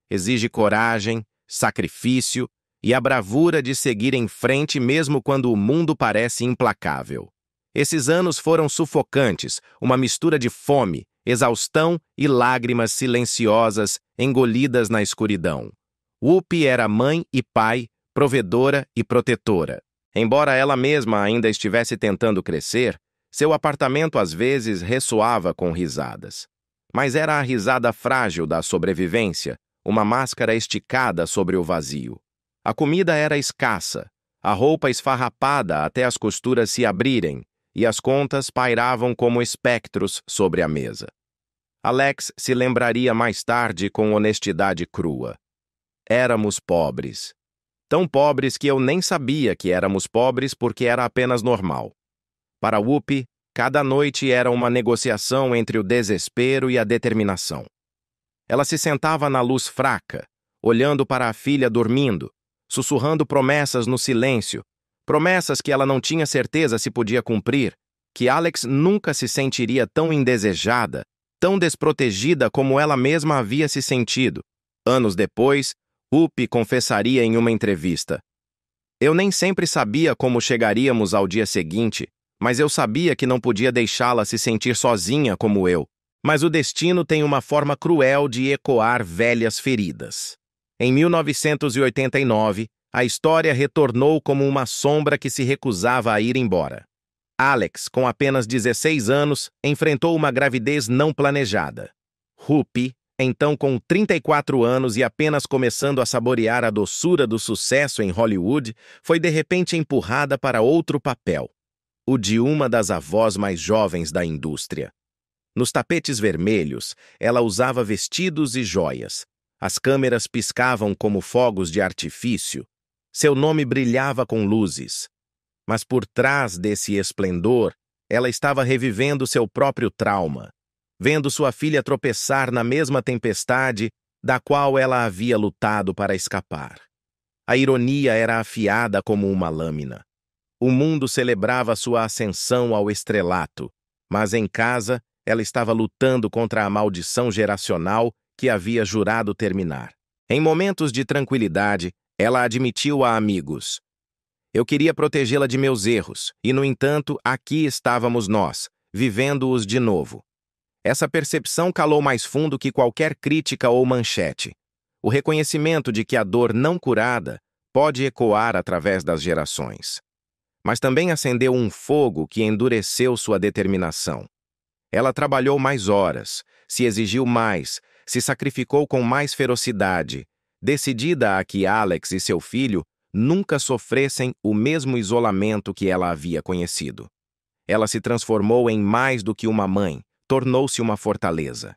Exige coragem, sacrifício e a bravura de seguir em frente mesmo quando o mundo parece implacável. Esses anos foram sufocantes, uma mistura de fome, exaustão e lágrimas silenciosas engolidas na escuridão. Whoopi era mãe e pai, provedora e protetora. Embora ela mesma ainda estivesse tentando crescer, seu apartamento às vezes ressoava com risadas. Mas era a risada frágil da sobrevivência, uma máscara esticada sobre o vazio. A comida era escassa, a roupa esfarrapada até as costuras se abrirem, e as contas pairavam como espectros sobre a mesa. Alex se lembraria mais tarde com honestidade crua. Éramos pobres. Tão pobres que eu nem sabia que éramos pobres porque era apenas normal. Para Whoopi, cada noite era uma negociação entre o desespero e a determinação. Ela se sentava na luz fraca, olhando para a filha dormindo, sussurrando promessas no silêncio, promessas que ela não tinha certeza se podia cumprir, que Alex nunca se sentiria tão indesejada, tão desprotegida como ela mesma havia se sentido. Anos depois, Whoopi confessaria em uma entrevista: "Eu nem sempre sabia como chegaríamos ao dia seguinte, mas eu sabia que não podia deixá-la se sentir sozinha como eu. Mas o destino tem uma forma cruel de ecoar velhas feridas." Em 1989, a história retornou como uma sombra que se recusava a ir embora. Alex, com apenas 16 anos, enfrentou uma gravidez não planejada. Whoopi, então com 34 anos e apenas começando a saborear a doçura do sucesso em Hollywood, foi de repente empurrada para outro papel, o de uma das avós mais jovens da indústria. Nos tapetes vermelhos, ela usava vestidos e joias. As câmeras piscavam como fogos de artifício. Seu nome brilhava com luzes. Mas por trás desse esplendor, ela estava revivendo seu próprio trauma, vendo sua filha tropeçar na mesma tempestade da qual ela havia lutado para escapar. A ironia era afiada como uma lâmina. O mundo celebrava sua ascensão ao estrelato, mas em casa ela estava lutando contra a maldição geracional que havia jurado terminar. Em momentos de tranquilidade, ela admitiu a amigos: "Eu queria protegê-la de meus erros, e, no entanto, aqui estávamos nós, vivendo-os de novo." Essa percepção calou mais fundo que qualquer crítica ou manchete. O reconhecimento de que a dor não curada pode ecoar através das gerações. Mas também acendeu um fogo que endureceu sua determinação. Ela trabalhou mais horas, se exigiu mais, se sacrificou com mais ferocidade, decidida a que Alex e seu filho nunca sofressem o mesmo isolamento que ela havia conhecido. Ela se transformou em mais do que uma mãe, tornou-se uma fortaleza.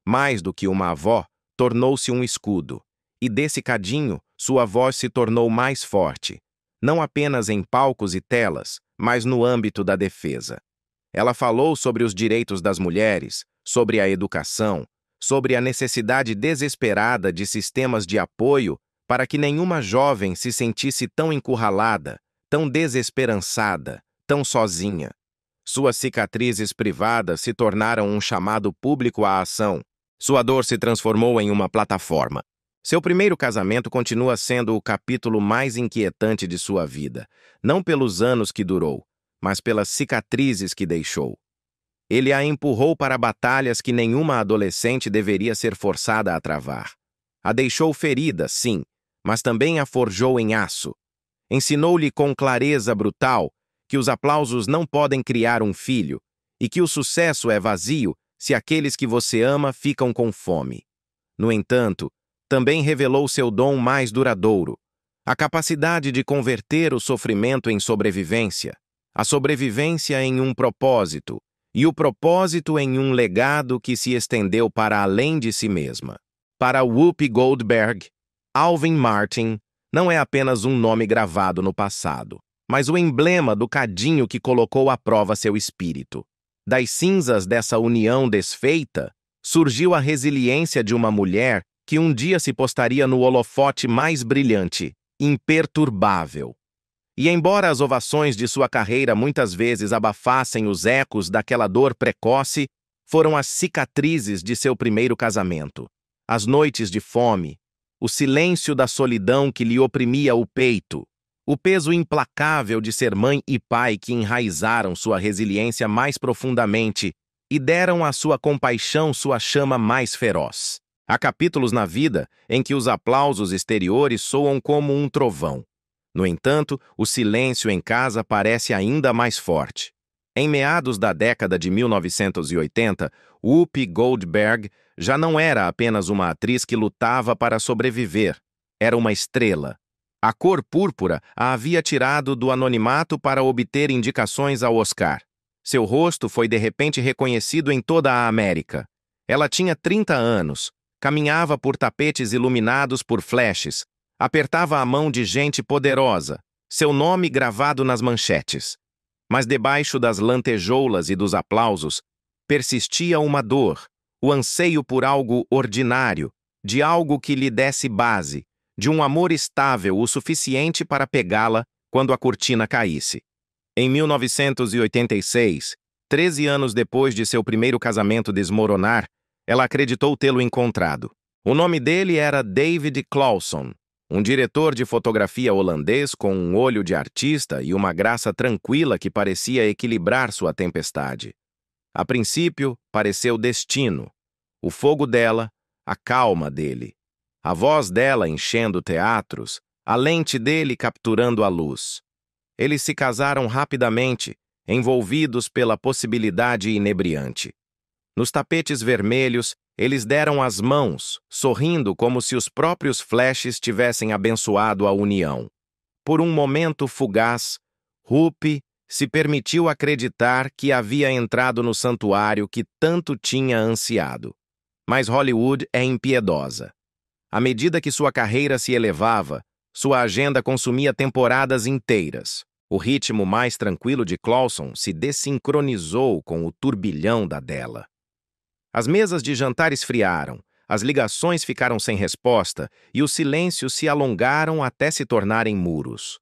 Mais do que uma avó, tornou-se um escudo. E desse cadinho, sua voz se tornou mais forte, não apenas em palcos e telas, mas no âmbito da defesa. Ela falou sobre os direitos das mulheres, sobre a educação, sobre a necessidade desesperada de sistemas de apoio para que nenhuma jovem se sentisse tão encurralada, tão desesperançada, tão sozinha. Suas cicatrizes privadas se tornaram um chamado público à ação. Sua dor se transformou em uma plataforma. Seu primeiro casamento continua sendo o capítulo mais inquietante de sua vida, não pelos anos que durou, mas pelas cicatrizes que deixou. Ele a empurrou para batalhas que nenhuma adolescente deveria ser forçada a travar. A deixou ferida, sim, mas também a forjou em aço. Ensinou-lhe com clareza brutal que os aplausos não podem criar um filho e que o sucesso é vazio se aqueles que você ama ficam com fome. No entanto, também revelou seu dom mais duradouro, a capacidade de converter o sofrimento em sobrevivência, a sobrevivência em um propósito, e o propósito em um legado que se estendeu para além de si mesma. Para Whoopi Goldberg, Alvin Martin não é apenas um nome gravado no passado, mas o emblema do cadinho que colocou à prova seu espírito. Das cinzas dessa união desfeita, surgiu a resiliência de uma mulher que um dia se postaria no holofote mais brilhante, imperturbável. E embora as ovações de sua carreira muitas vezes abafassem os ecos daquela dor precoce, foram as cicatrizes de seu primeiro casamento, as noites de fome, o silêncio da solidão que lhe oprimia o peito, o peso implacável de ser mãe e pai que enraizaram sua resiliência mais profundamente e deram à sua compaixão sua chama mais feroz. Há capítulos na vida em que os aplausos exteriores soam como um trovão. No entanto, o silêncio em casa parece ainda mais forte. Em meados da década de 1980, Whoopi Goldberg já não era apenas uma atriz que lutava para sobreviver. Era uma estrela. A cor púrpura a havia tirado do anonimato para obter indicações ao Oscar. Seu rosto foi de repente reconhecido em toda a América. Ela tinha 30 anos, caminhava por tapetes iluminados por flashes, apertava a mão de gente poderosa, seu nome gravado nas manchetes. Mas debaixo das lantejoulas e dos aplausos, persistia uma dor, o anseio por algo ordinário, de algo que lhe desse base, de um amor estável o suficiente para pegá-la quando a cortina caísse. Em 1986, 13 anos depois de seu primeiro casamento desmoronar, ela acreditou tê-lo encontrado. O nome dele era David Clawson, um diretor de fotografia holandês com um olho de artista e uma graça tranquila que parecia equilibrar sua tempestade. A princípio, pareceu destino. O fogo dela, a calma dele. A voz dela enchendo teatros, a lente dele capturando a luz. Eles se casaram rapidamente, envolvidos pela possibilidade inebriante. Nos tapetes vermelhos, eles deram as mãos, sorrindo como se os próprios flashes tivessem abençoado a união. Por um momento fugaz, Rupi se permitiu acreditar que havia entrado no santuário que tanto tinha ansiado. Mas Hollywood é impiedosa. À medida que sua carreira se elevava, sua agenda consumia temporadas inteiras. O ritmo mais tranquilo de Clawson se desincronizou com o turbilhão da dela. As mesas de jantar esfriaram, as ligações ficaram sem resposta e os silêncios se alongaram até se tornarem muros.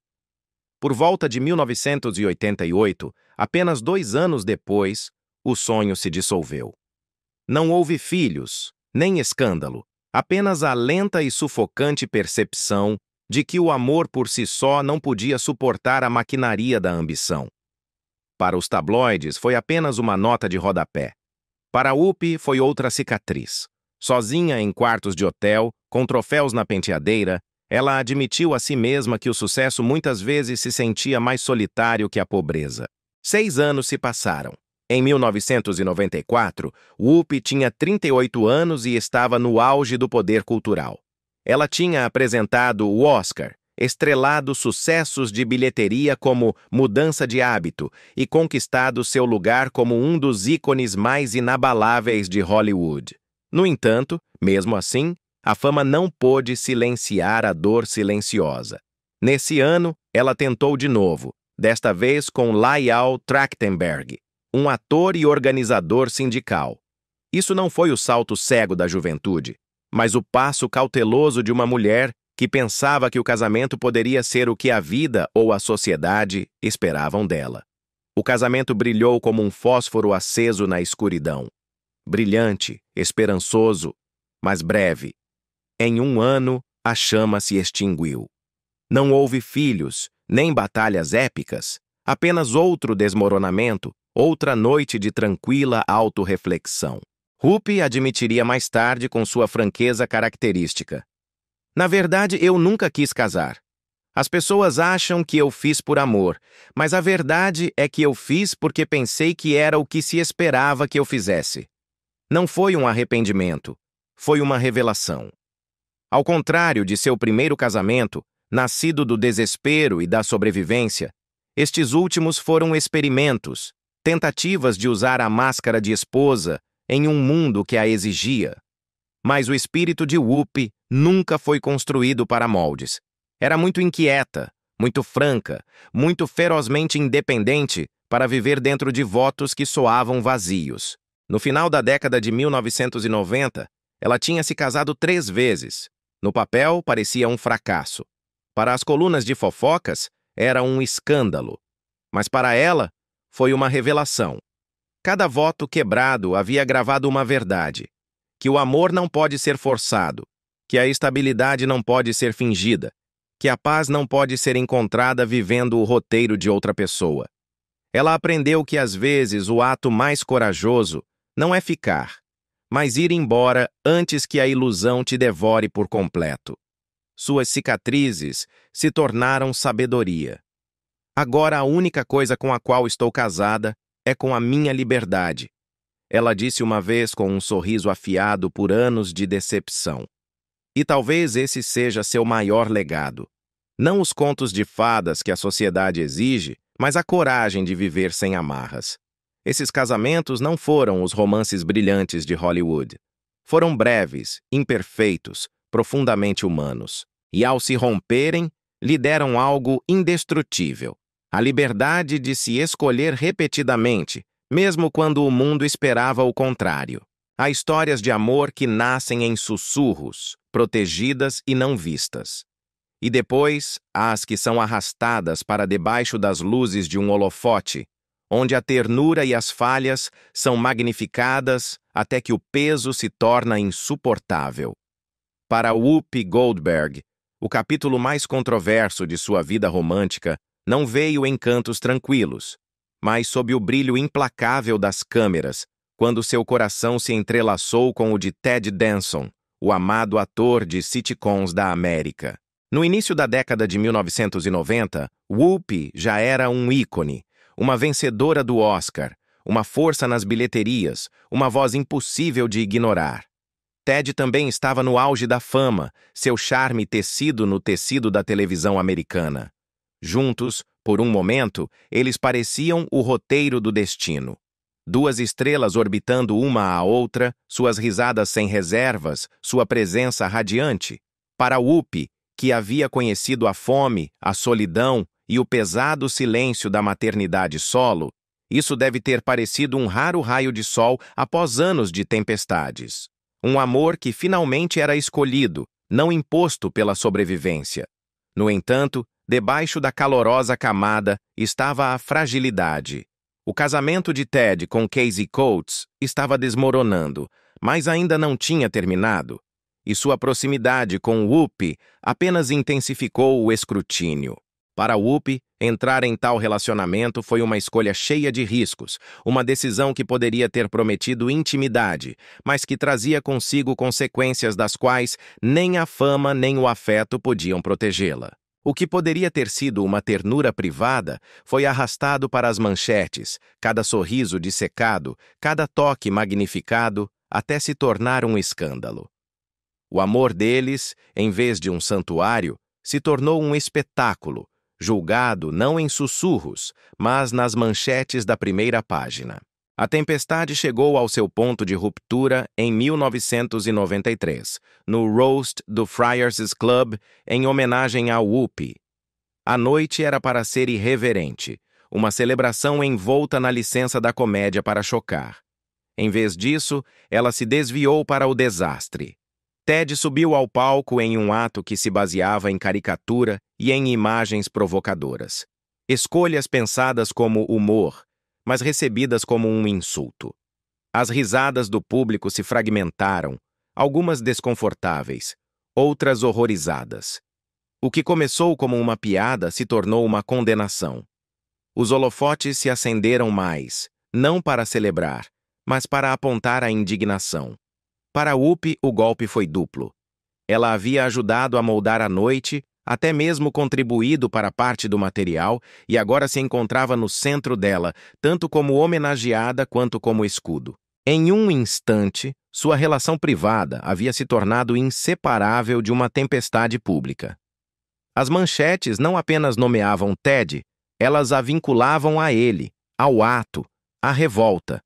Por volta de 1988, apenas 2 anos depois, o sonho se dissolveu. Não houve filhos, nem escândalo, apenas a lenta e sufocante percepção de que o amor por si só não podia suportar a maquinaria da ambição. Para os tabloides, foi apenas uma nota de rodapé. Para Whoopi, foi outra cicatriz. Sozinha em quartos de hotel, com troféus na penteadeira, ela admitiu a si mesma que o sucesso muitas vezes se sentia mais solitário que a pobreza. 6 anos se passaram. Em 1994, Whoopi tinha 38 anos e estava no auge do poder cultural. Ela tinha apresentado o Oscar, estrelado sucessos de bilheteria como Mudança de Hábito e conquistado seu lugar como um dos ícones mais inabaláveis de Hollywood. No entanto, mesmo assim, a fama não pôde silenciar a dor silenciosa. Nesse ano, ela tentou de novo, desta vez com Lyle Trachtenberg, um ator e organizador sindical. Isso não foi o salto cego da juventude, mas o passo cauteloso de uma mulher que pensava que o casamento poderia ser o que a vida ou a sociedade esperavam dela. O casamento brilhou como um fósforo aceso na escuridão. Brilhante, esperançoso, mas breve. Em 1 ano, a chama se extinguiu. Não houve filhos, nem batalhas épicas, apenas outro desmoronamento, outra noite de tranquila autorreflexão. Whoopi admitiria mais tarde com sua franqueza característica. Na verdade, eu nunca quis casar. As pessoas acham que eu fiz por amor, mas a verdade é que eu fiz porque pensei que era o que se esperava que eu fizesse. Não foi um arrependimento, foi uma revelação. Ao contrário de seu primeiro casamento, nascido do desespero e da sobrevivência, estes últimos foram experimentos, tentativas de usar a máscara de esposa em um mundo que a exigia. Mas o espírito de Whoopi nunca foi construído para moldes. Era muito inquieta, muito franca, muito ferozmente independente para viver dentro de votos que soavam vazios. No final da década de 1990, ela tinha se casado 3 vezes. No papel, parecia um fracasso. Para as colunas de fofocas, era um escândalo. Mas para ela, foi uma revelação. Cada voto quebrado havia gravado uma verdade: que o amor não pode ser forçado, que a estabilidade não pode ser fingida, que a paz não pode ser encontrada vivendo o roteiro de outra pessoa. Ela aprendeu que às vezes o ato mais corajoso não é ficar, mas ir embora antes que a ilusão te devore por completo. Suas cicatrizes se tornaram sabedoria. Agora a única coisa com a qual estou casada é com a minha liberdade. Ela disse uma vez com um sorriso afiado por anos de decepção. E talvez esse seja seu maior legado. Não os contos de fadas que a sociedade exige, mas a coragem de viver sem amarras. Esses casamentos não foram os romances brilhantes de Hollywood. Foram breves, imperfeitos, profundamente humanos. E ao se romperem, lhe deram algo indestrutível: a liberdade de se escolher repetidamente, mesmo quando o mundo esperava o contrário. Há histórias de amor que nascem em sussurros, protegidas e não vistas. e depois as que são arrastadas para debaixo das luzes de um holofote, onde a ternura e as falhas são magnificadas até que o peso se torna insuportável. Para Whoopi Goldberg, o capítulo mais controverso de sua vida romântica não veio em cantos tranquilos, mas sob o brilho implacável das câmeras, quando seu coração se entrelaçou com o de Ted Danson, o amado ator de sitcoms da América. No início da década de 1990, Whoopi já era um ícone, uma vencedora do Oscar, uma força nas bilheterias, uma voz impossível de ignorar. Ted também estava no auge da fama, seu charme tecido no tecido da televisão americana. Juntos, por um momento, eles pareciam o roteiro do destino. Duas estrelas orbitando uma à outra, suas risadas sem reservas, sua presença radiante. Para Whoopi, que havia conhecido a fome, a solidão e o pesado silêncio da maternidade solo, isso deve ter parecido um raro raio de sol após anos de tempestades. Um amor que finalmente era escolhido, não imposto pela sobrevivência. No entanto, debaixo da calorosa camada estava a fragilidade. O casamento de Ted com Casey Coates estava desmoronando, mas ainda não tinha terminado. E sua proximidade com Whoopi apenas intensificou o escrutínio. Para Whoopi, entrar em tal relacionamento foi uma escolha cheia de riscos, uma decisão que poderia ter prometido intimidade, mas que trazia consigo consequências das quais nem a fama nem o afeto podiam protegê-la. O que poderia ter sido uma ternura privada foi arrastado para as manchetes, cada sorriso dissecado, cada toque magnificado, até se tornar um escândalo. O amor deles, em vez de um santuário, se tornou um espetáculo, julgado não em sussurros, mas nas manchetes da primeira página. A tempestade chegou ao seu ponto de ruptura em 1993, no roast do Friars Club, em homenagem a Whoopi. A noite era para ser irreverente, uma celebração envolta na licença da comédia para chocar. Em vez disso, ela se desviou para o desastre. Ted subiu ao palco em um ato que se baseava em caricatura e em imagens provocadoras. Escolhas pensadas como humor, mas recebidas como um insulto. As risadas do público se fragmentaram, algumas desconfortáveis, outras horrorizadas. O que começou como uma piada se tornou uma condenação. Os holofotes se acenderam mais, não para celebrar, mas para apontar a indignação. Para Whoopi, o golpe foi duplo. Ela havia ajudado a moldar a noite, até mesmo contribuído para parte do material, e agora se encontrava no centro dela, tanto como homenageada quanto como escudo. Em um instante, sua relação privada havia se tornado inseparável de uma tempestade pública. As manchetes não apenas nomeavam Ted, elas a vinculavam a ele, ao ato, à revolta.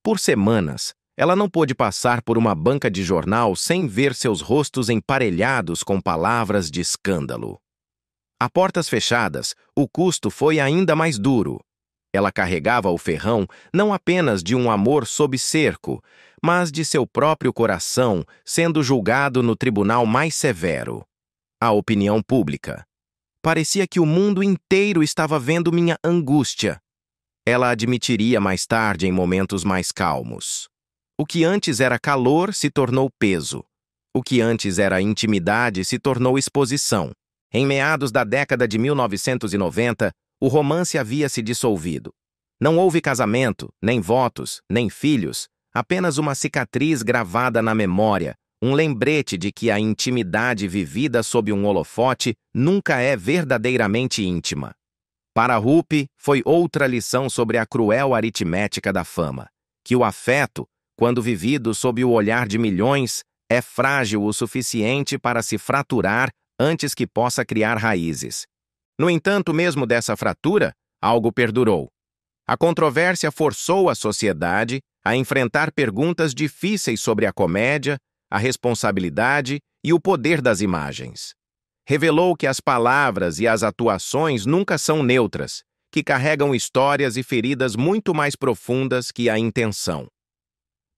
Por semanas, ela não pôde passar por uma banca de jornal sem ver seus rostos emparelhados com palavras de escândalo. A portas fechadas, o custo foi ainda mais duro. Ela carregava o ferrão não apenas de um amor sob cerco, mas de seu próprio coração sendo julgado no tribunal mais severo. A opinião pública. Parecia que o mundo inteiro estava vendo minha angústia. Ela admitiria mais tarde em momentos mais calmos. O que antes era calor se tornou peso. O que antes era intimidade se tornou exposição. Em meados da década de 1990, o romance havia se dissolvido. Não houve casamento, nem votos, nem filhos, apenas uma cicatriz gravada na memória, um lembrete de que a intimidade vivida sob um holofote nunca é verdadeiramente íntima. Para Whoopi, foi outra lição sobre a cruel aritmética da fama, que o afeto, quando vivido sob o olhar de milhões, é frágil o suficiente para se fraturar antes que possa criar raízes. No entanto, mesmo dessa fratura, algo perdurou. A controvérsia forçou a sociedade a enfrentar perguntas difíceis sobre a comédia, a responsabilidade e o poder das imagens. Revelou que as palavras e as atuações nunca são neutras, que carregam histórias e feridas muito mais profundas que a intenção.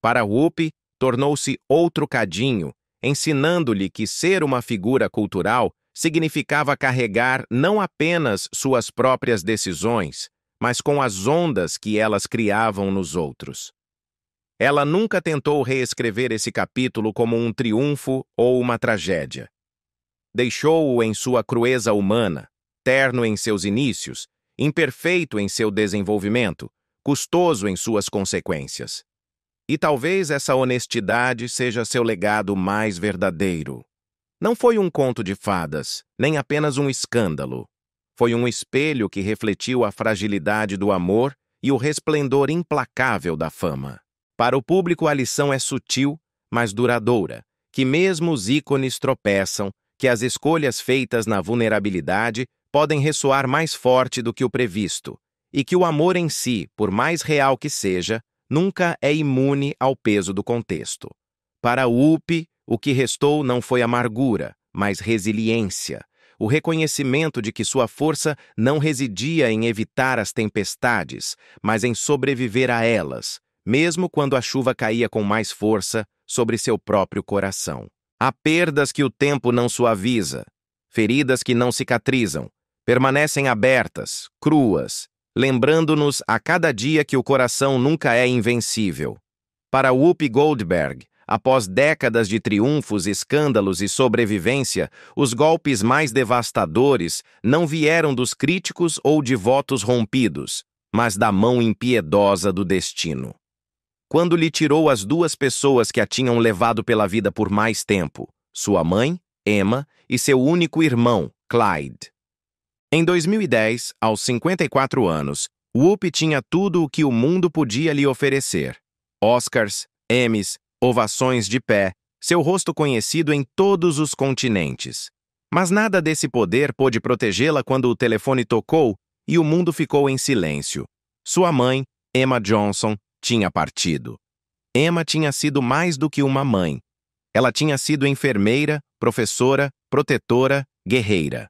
Para Whoopi, tornou-se outro cadinho, ensinando-lhe que ser uma figura cultural significava carregar não apenas suas próprias decisões, mas com as ondas que elas criavam nos outros. Ela nunca tentou reescrever esse capítulo como um triunfo ou uma tragédia. Deixou-o em sua crueza humana, terno em seus inícios, imperfeito em seu desenvolvimento, custoso em suas consequências. E talvez essa honestidade seja seu legado mais verdadeiro. Não foi um conto de fadas, nem apenas um escândalo. Foi um espelho que refletiu a fragilidade do amor e o resplendor implacável da fama. Para o público, a lição é sutil, mas duradoura, que mesmo os ícones tropeçam, que as escolhas feitas na vulnerabilidade podem ressoar mais forte do que o previsto, e que o amor em si, por mais real que seja, nunca é imune ao peso do contexto. Para Whoopi, o que restou não foi amargura, mas resiliência, o reconhecimento de que sua força não residia em evitar as tempestades, mas em sobreviver a elas, mesmo quando a chuva caía com mais força sobre seu próprio coração. Há perdas que o tempo não suaviza, feridas que não cicatrizam, permanecem abertas, cruas, lembrando-nos a cada dia que o coração nunca é invencível. Para Whoopi Goldberg, após décadas de triunfos, escândalos e sobrevivência, os golpes mais devastadores não vieram dos críticos ou de votos rompidos, mas da mão impiedosa do destino. Quando lhe tirou as duas pessoas que a tinham levado pela vida por mais tempo, sua mãe, Emma, e seu único irmão, Clyde. Em 2010, aos 54 anos, Whoopi tinha tudo o que o mundo podia lhe oferecer. Oscars, Emmys, ovações de pé, seu rosto conhecido em todos os continentes. Mas nada desse poder pôde protegê-la quando o telefone tocou e o mundo ficou em silêncio. Sua mãe, Emma Johnson, tinha partido. Emma tinha sido mais do que uma mãe. Ela tinha sido enfermeira, professora, protetora, guerreira.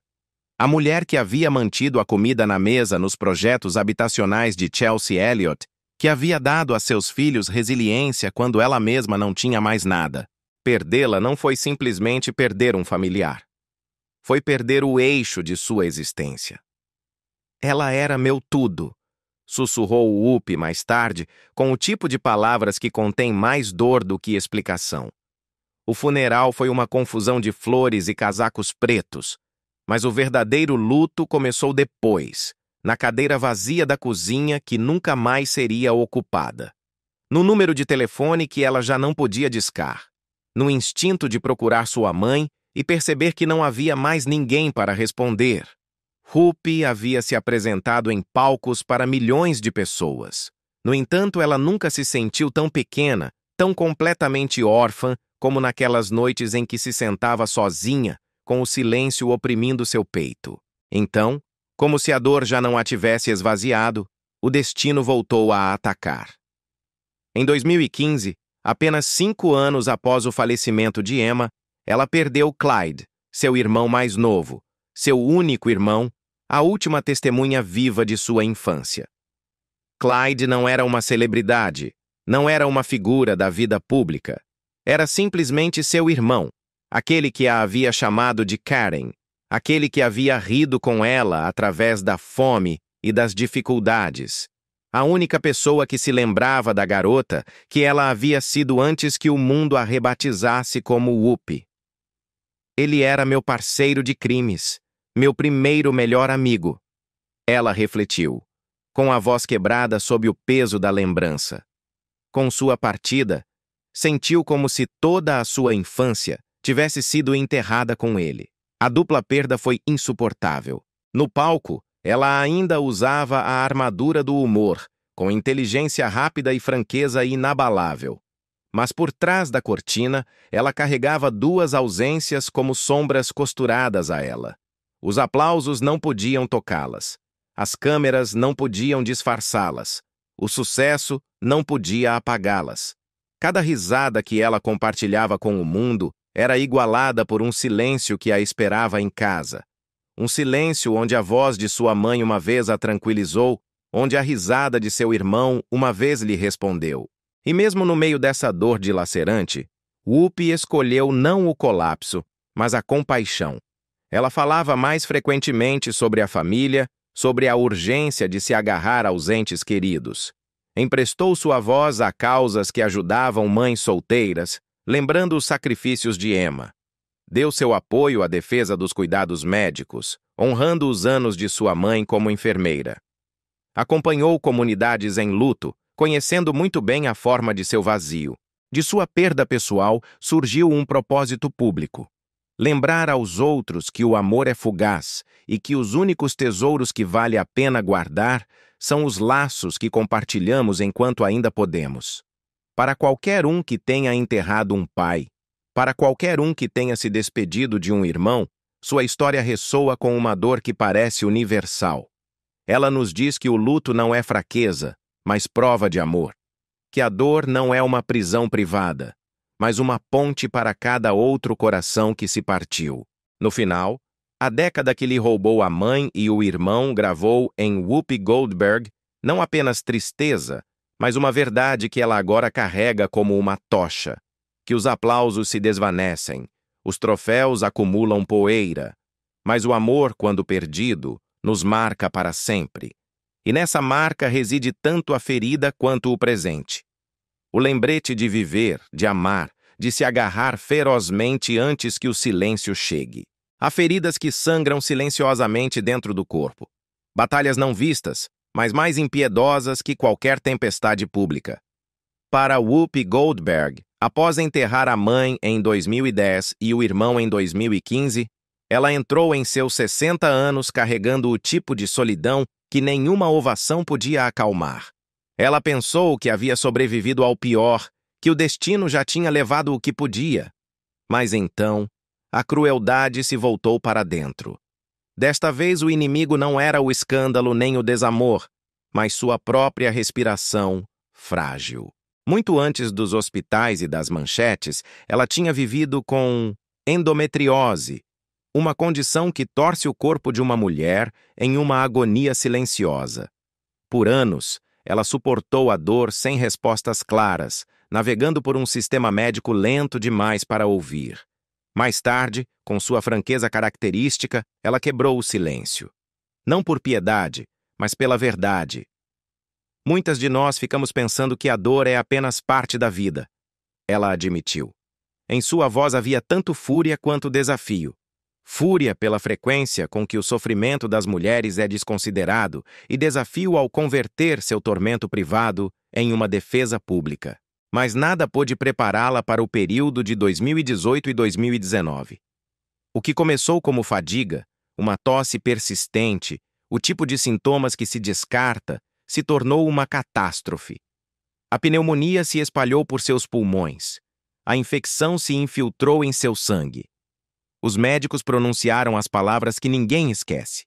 A mulher que havia mantido a comida na mesa nos projetos habitacionais de Chelsea Elliott, que havia dado a seus filhos resiliência quando ela mesma não tinha mais nada. Perdê-la não foi simplesmente perder um familiar. Foi perder o eixo de sua existência. Ela era meu tudo, sussurrou Whoopi mais tarde, com o tipo de palavras que contém mais dor do que explicação. O funeral foi uma confusão de flores e casacos pretos, mas o verdadeiro luto começou depois, na cadeira vazia da cozinha que nunca mais seria ocupada. No número de telefone que ela já não podia discar. No instinto de procurar sua mãe e perceber que não havia mais ninguém para responder. Whoopi havia se apresentado em palcos para milhões de pessoas. No entanto, ela nunca se sentiu tão pequena, tão completamente órfã, como naquelas noites em que se sentava sozinha, com o silêncio oprimindo seu peito. Então, como se a dor já não a tivesse esvaziado, o destino voltou a atacar. Em 2015, apenas 5 anos após o falecimento de Emma, ela perdeu Clyde, seu irmão mais novo, seu único irmão, a última testemunha viva de sua infância. Clyde não era uma celebridade, não era uma figura da vida pública. Era simplesmente seu irmão, aquele que a havia chamado de Karen, aquele que havia rido com ela através da fome e das dificuldades. A única pessoa que se lembrava da garota que ela havia sido antes que o mundo a rebatizasse como Whoopi. Ele era meu parceiro de crimes, meu primeiro melhor amigo. Ela refletiu, com a voz quebrada sob o peso da lembrança. Com sua partida, sentiu como se toda a sua infância tivesse sido enterrada com ele. A dupla perda foi insuportável. No palco, ela ainda usava a armadura do humor, com inteligência rápida e franqueza inabalável. Mas por trás da cortina, ela carregava 2 ausências como sombras costuradas a ela. Os aplausos não podiam tocá-las. As câmeras não podiam disfarçá-las. O sucesso não podia apagá-las. Cada risada que ela compartilhava com o mundo era igualada por um silêncio que a esperava em casa. Um silêncio onde a voz de sua mãe uma vez a tranquilizou, onde a risada de seu irmão uma vez lhe respondeu. E mesmo no meio dessa dor dilacerante, Whoopi escolheu não o colapso, mas a compaixão. Ela falava mais frequentemente sobre a família, sobre a urgência de se agarrar aos entes queridos. Emprestou sua voz a causas que ajudavam mães solteiras, lembrando os sacrifícios de Emma. Deu seu apoio à defesa dos cuidados médicos, honrando os anos de sua mãe como enfermeira. Acompanhou comunidades em luto, conhecendo muito bem a forma de seu vazio. De sua perda pessoal surgiu um propósito público: lembrar aos outros que o amor é fugaz e que os únicos tesouros que vale a pena guardar são os laços que compartilhamos enquanto ainda podemos. Para qualquer um que tenha enterrado um pai, para qualquer um que tenha se despedido de um irmão, sua história ressoa com uma dor que parece universal. Ela nos diz que o luto não é fraqueza, mas prova de amor. Que a dor não é uma prisão privada, mas uma ponte para cada outro coração que se partiu. No final, a década que lhe roubou a mãe e o irmão gravou em Whoopi Goldberg não apenas tristeza, mas uma verdade que ela agora carrega como uma tocha, que os aplausos se desvanecem, os troféus acumulam poeira, mas o amor, quando perdido, nos marca para sempre. E nessa marca reside tanto a ferida quanto o presente. O lembrete de viver, de amar, de se agarrar ferozmente antes que o silêncio chegue. Há feridas que sangram silenciosamente dentro do corpo. Batalhas não vistas, mas mais impiedosas que qualquer tempestade pública. Para Whoopi Goldberg, após enterrar a mãe em 2010 e o irmão em 2015, ela entrou em seus 60 anos carregando o tipo de solidão que nenhuma ovação podia acalmar. Ela pensou que havia sobrevivido ao pior, que o destino já tinha levado o que podia. Mas então, a crueldade se voltou para dentro. Desta vez o inimigo não era o escândalo nem o desamor, mas sua própria respiração frágil. Muito antes dos hospitais e das manchetes, ela tinha vivido com endometriose, uma condição que torce o corpo de uma mulher em uma agonia silenciosa. Por anos, ela suportou a dor sem respostas claras, navegando por um sistema médico lento demais para ouvir. Mais tarde, com sua franqueza característica, ela quebrou o silêncio. Não por piedade, mas pela verdade. Muitas de nós ficamos pensando que a dor é apenas parte da vida. Ela admitiu. Em sua voz havia tanto fúria quanto desafio. Fúria pela frequência com que o sofrimento das mulheres é desconsiderado e desafio ao converter seu tormento privado em uma defesa pública. Mas nada pôde prepará-la para o período de 2018 e 2019. O que começou como fadiga, uma tosse persistente, o tipo de sintomas que se descarta, se tornou uma catástrofe. A pneumonia se espalhou por seus pulmões. A infecção se infiltrou em seu sangue. Os médicos pronunciaram as palavras que ninguém esquece.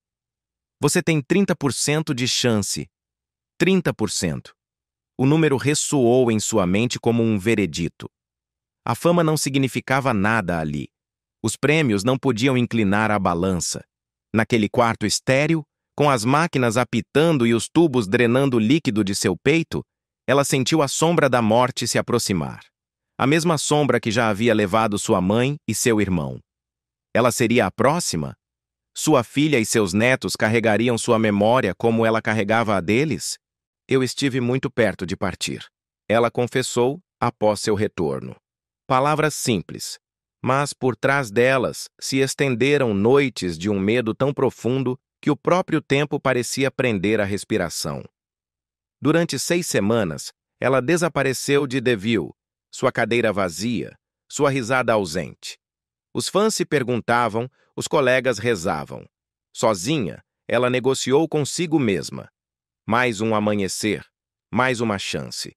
Você tem 30% de chance. 30%. O número ressoou em sua mente como um veredito. A fama não significava nada ali. Os prêmios não podiam inclinar a balança. Naquele quarto estéril, com as máquinas apitando e os tubos drenando o líquido de seu peito, ela sentiu a sombra da morte se aproximar. A mesma sombra que já havia levado sua mãe e seu irmão. Ela seria a próxima? Sua filha e seus netos carregariam sua memória como ela carregava a deles? Eu estive muito perto de partir. Ela confessou após seu retorno. Palavras simples, mas por trás delas se estenderam noites de um medo tão profundo que o próprio tempo parecia prender a respiração. Durante 6 semanas, ela desapareceu de The View, sua cadeira vazia, sua risada ausente. Os fãs se perguntavam, os colegas rezavam. Sozinha, ela negociou consigo mesma. Mais um amanhecer, mais uma chance.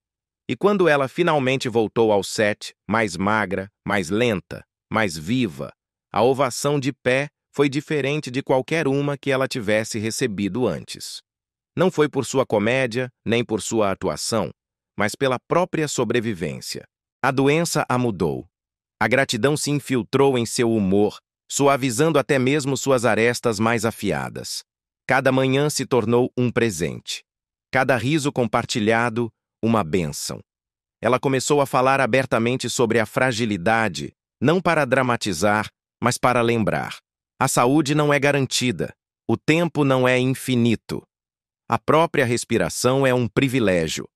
E quando ela finalmente voltou ao set, mais magra, mais lenta, mais viva, a ovação de pé foi diferente de qualquer uma que ela tivesse recebido antes. Não foi por sua comédia, nem por sua atuação, mas pela própria sobrevivência. A doença a mudou. A gratidão se infiltrou em seu humor, suavizando até mesmo suas arestas mais afiadas. Cada manhã se tornou um presente. Cada riso compartilhado, uma bênção. Ela começou a falar abertamente sobre a fragilidade, não para dramatizar, mas para lembrar. A saúde não é garantida. O tempo não é infinito. A própria respiração é um privilégio.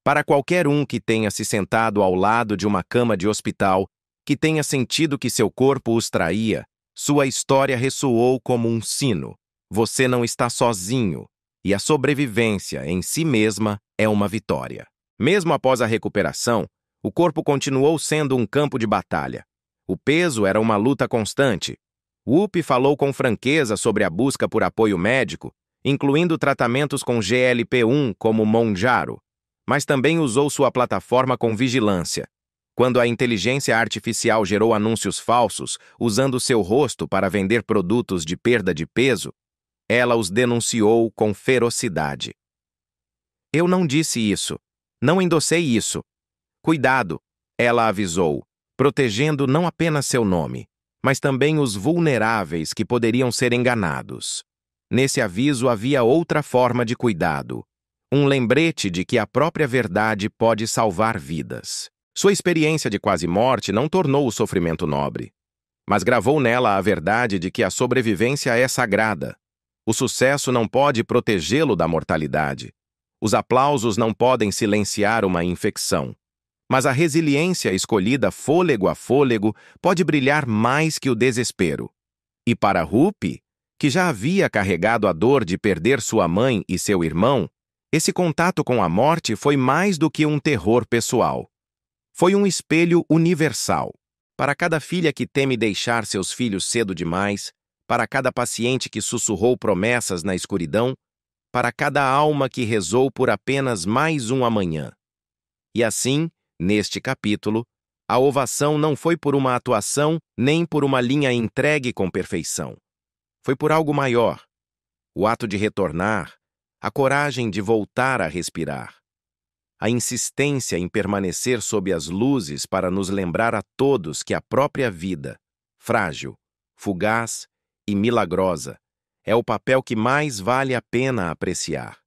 Para qualquer um que tenha se sentado ao lado de uma cama de hospital, que tenha sentido que seu corpo os traía, sua história ressoou como um sino. Você não está sozinho, e a sobrevivência em si mesma é uma vitória. Mesmo após a recuperação, o corpo continuou sendo um campo de batalha. O peso era uma luta constante. Whoopi falou com franqueza sobre a busca por apoio médico, incluindo tratamentos com GLP-1 como Mounjaro, mas também usou sua plataforma com vigilância. Quando a inteligência artificial gerou anúncios falsos usando seu rosto para vender produtos de perda de peso, ela os denunciou com ferocidade. Eu não disse isso. Não endossei isso. Cuidado, ela avisou, protegendo não apenas seu nome, mas também os vulneráveis que poderiam ser enganados. Nesse aviso havia outra forma de cuidado, um lembrete de que a própria verdade pode salvar vidas. Sua experiência de quase morte não tornou o sofrimento nobre, mas gravou nela a verdade de que a sobrevivência é sagrada. O sucesso não pode protegê-lo da mortalidade. Os aplausos não podem silenciar uma infecção. Mas a resiliência escolhida fôlego a fôlego pode brilhar mais que o desespero. E para Whoopi, que já havia carregado a dor de perder sua mãe e seu irmão, esse contato com a morte foi mais do que um terror pessoal. Foi um espelho universal. Para cada filha que teme deixar seus filhos cedo demais, para cada paciente que sussurrou promessas na escuridão, para cada alma que rezou por apenas mais um amanhã. E assim, neste capítulo, a ovação não foi por uma atuação nem por uma linha entregue com perfeição. Foi por algo maior. O ato de retornar, a coragem de voltar a respirar. A insistência em permanecer sob as luzes para nos lembrar a todos que a própria vida, frágil, fugaz e milagrosa, é o papel que mais vale a pena apreciar.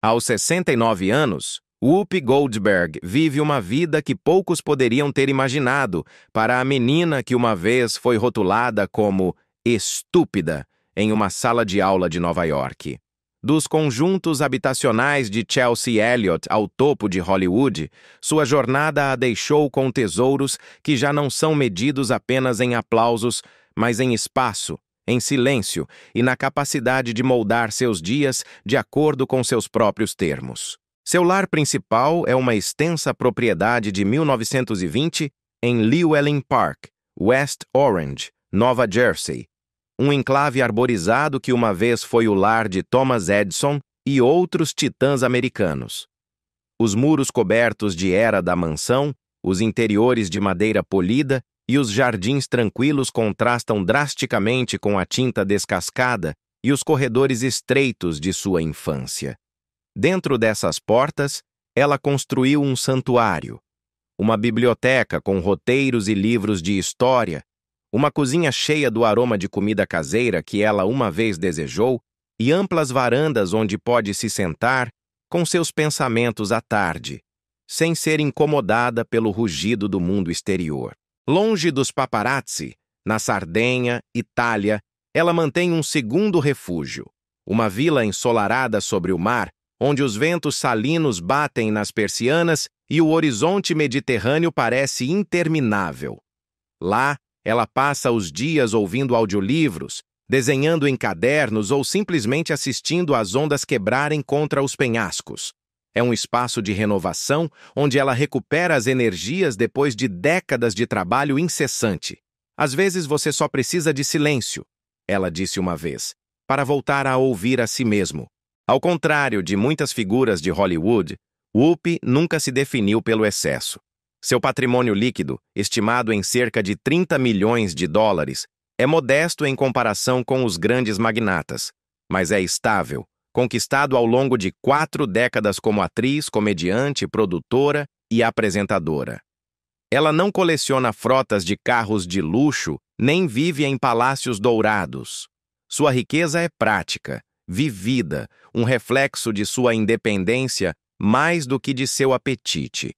Aos 69 anos, Whoopi Goldberg vive uma vida que poucos poderiam ter imaginado para a menina que uma vez foi rotulada como estúpida em uma sala de aula de Nova York. Dos conjuntos habitacionais de Chelsea Elliott ao topo de Hollywood, sua jornada a deixou com tesouros que já não são medidos apenas em aplausos, mas em espaço, em silêncio e na capacidade de moldar seus dias de acordo com seus próprios termos. Seu lar principal é uma extensa propriedade de 1920 em Llewellyn Park, West Orange, Nova Jersey, um enclave arborizado que uma vez foi o lar de Thomas Edison e outros titãs americanos. Os muros cobertos de era da mansão, os interiores de madeira polida e os jardins tranquilos contrastam drasticamente com a tinta descascada e os corredores estreitos de sua infância. Dentro dessas portas, ela construiu um santuário, uma biblioteca com roteiros e livros de história, uma cozinha cheia do aroma de comida caseira que ela uma vez desejou e amplas varandas onde pode se sentar com seus pensamentos à tarde, sem ser incomodada pelo rugido do mundo exterior. Longe dos paparazzi, na Sardenha, Itália, ela mantém um segundo refúgio, uma vila ensolarada sobre o mar, onde os ventos salinos batem nas persianas e o horizonte mediterrâneo parece interminável. Lá, ela passa os dias ouvindo audiolivros, desenhando em cadernos ou simplesmente assistindo às ondas quebrarem contra os penhascos. É um espaço de renovação onde ela recupera as energias depois de décadas de trabalho incessante. Às vezes você só precisa de silêncio, ela disse uma vez, para voltar a ouvir a si mesmo. Ao contrário de muitas figuras de Hollywood, Whoopi nunca se definiu pelo excesso. Seu patrimônio líquido, estimado em cerca de 30 milhões de dólares, é modesto em comparação com os grandes magnatas, mas é estável, conquistado ao longo de 4 décadas como atriz, comediante, produtora e apresentadora. Ela não coleciona frotas de carros de luxo, nem vive em palácios dourados. Sua riqueza é prática, vivida, um reflexo de sua independência mais do que de seu apetite.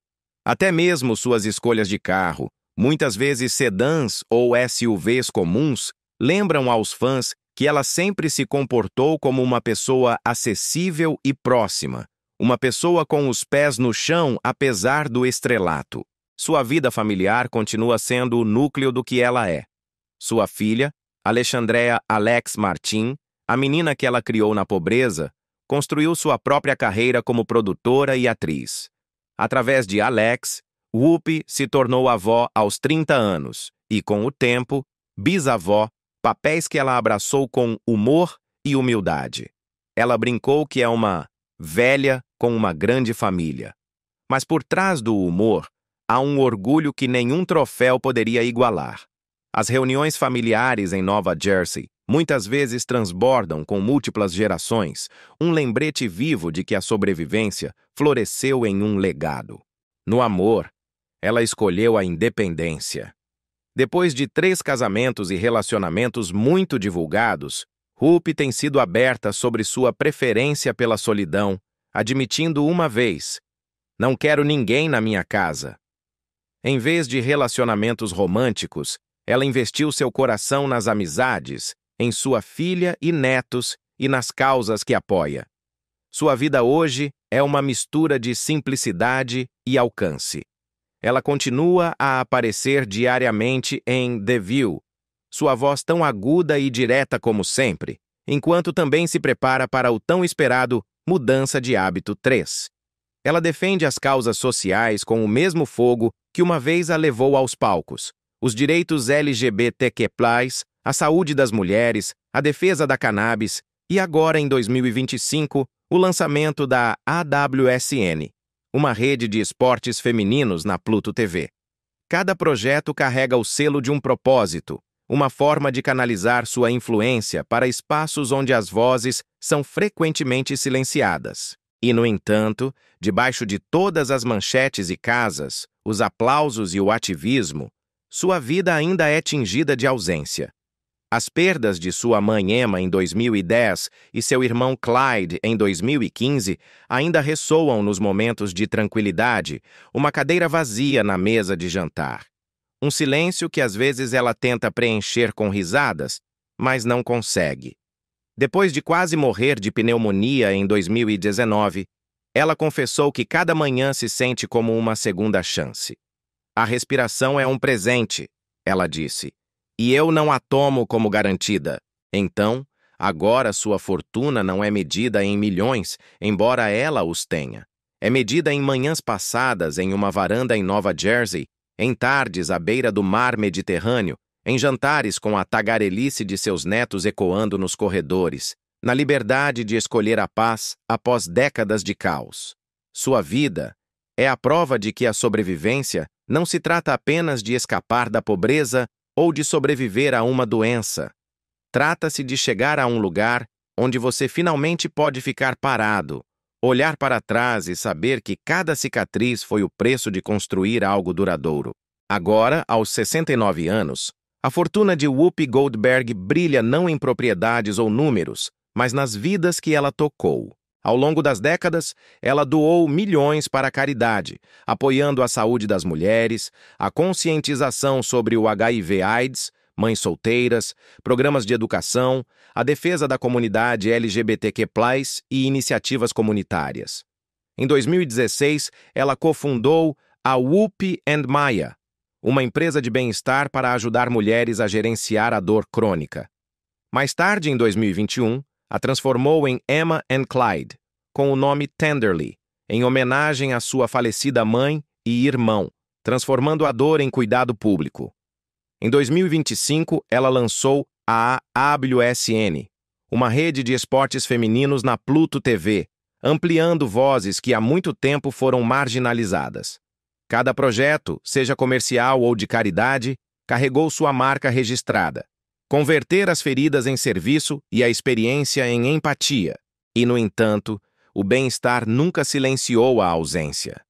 Até mesmo suas escolhas de carro, muitas vezes sedãs ou SUVs comuns, lembram aos fãs que ela sempre se comportou como uma pessoa acessível e próxima, uma pessoa com os pés no chão apesar do estrelato. Sua vida familiar continua sendo o núcleo do que ela é. Sua filha, Alexandrea Alex Martin, a menina que ela criou na pobreza, construiu sua própria carreira como produtora e atriz. Através de Alex, Whoopi se tornou avó aos 30 anos e, com o tempo, bisavó, papéis que ela abraçou com humor e humildade. Ela brincou que é uma velha com uma grande família. Mas por trás do humor, há um orgulho que nenhum troféu poderia igualar. As reuniões familiares em Nova Jersey muitas vezes transbordam com múltiplas gerações, um lembrete vivo de que a sobrevivência floresceu em um legado. No amor, ela escolheu a independência. Depois de 3 casamentos e relacionamentos muito divulgados, Whoopi tem sido aberta sobre sua preferência pela solidão, admitindo uma vez: "Não quero ninguém na minha casa." Em vez de relacionamentos românticos, ela investiu seu coração nas amizades, em sua filha e netos e nas causas que apoia. Sua vida hoje é uma mistura de simplicidade e alcance. Ela continua a aparecer diariamente em The View, sua voz tão aguda e direta como sempre, enquanto também se prepara para o tão esperado Mudança de Hábito 3. Ela defende as causas sociais com o mesmo fogo que uma vez a levou aos palcos: os direitos LGBTQ+, a saúde das mulheres, a defesa da cannabis e agora, em 2025, o lançamento da AWSN, uma rede de esportes femininos na Pluto TV. Cada projeto carrega o selo de um propósito, uma forma de canalizar sua influência para espaços onde as vozes são frequentemente silenciadas. E, no entanto, debaixo de todas as manchetes e casas, os aplausos e o ativismo, sua vida ainda é tingida de ausência. As perdas de sua mãe Emma em 2010 e seu irmão Clyde em 2015 ainda ressoam nos momentos de tranquilidade, uma cadeira vazia na mesa de jantar. Um silêncio que às vezes ela tenta preencher com risadas, mas não consegue. Depois de quase morrer de pneumonia em 2019, ela confessou que cada manhã se sente como uma segunda chance. "A respiração é um presente", ela disse, "e eu não a tomo como garantida." Então, agora sua fortuna não é medida em milhões, embora ela os tenha. É medida em manhãs passadas em uma varanda em Nova Jersey, em tardes à beira do mar Mediterrâneo, em jantares com a tagarelice de seus netos ecoando nos corredores, na liberdade de escolher a paz após décadas de caos. Sua vida é a prova de que a sobrevivência não se trata apenas de escapar da pobreza ou de sobreviver a uma doença. Trata-se de chegar a um lugar onde você finalmente pode ficar parado, olhar para trás e saber que cada cicatriz foi o preço de construir algo duradouro. Agora, aos 69 anos, a fortuna de Whoopi Goldberg brilha não em propriedades ou números, mas nas vidas que ela tocou. Ao longo das décadas, ela doou milhões para a caridade, apoiando a saúde das mulheres, a conscientização sobre o HIV/AIDS, mães solteiras, programas de educação, a defesa da comunidade LGBTQ+, e iniciativas comunitárias. Em 2016, ela cofundou a Whoopi and Maya, uma empresa de bem-estar para ajudar mulheres a gerenciar a dor crônica. Mais tarde, em 2021, a transformou em Emma and Clyde, com o nome Tenderly, em homenagem à sua falecida mãe e irmão, transformando a dor em cuidado público. Em 2025, ela lançou a AWSN, uma rede de esportes femininos na Pluto TV, ampliando vozes que há muito tempo foram marginalizadas. Cada projeto, seja comercial ou de caridade, carregou sua marca registrada: converter as feridas em serviço e a experiência em empatia. E, no entanto, o bem-estar nunca silenciou a ausência.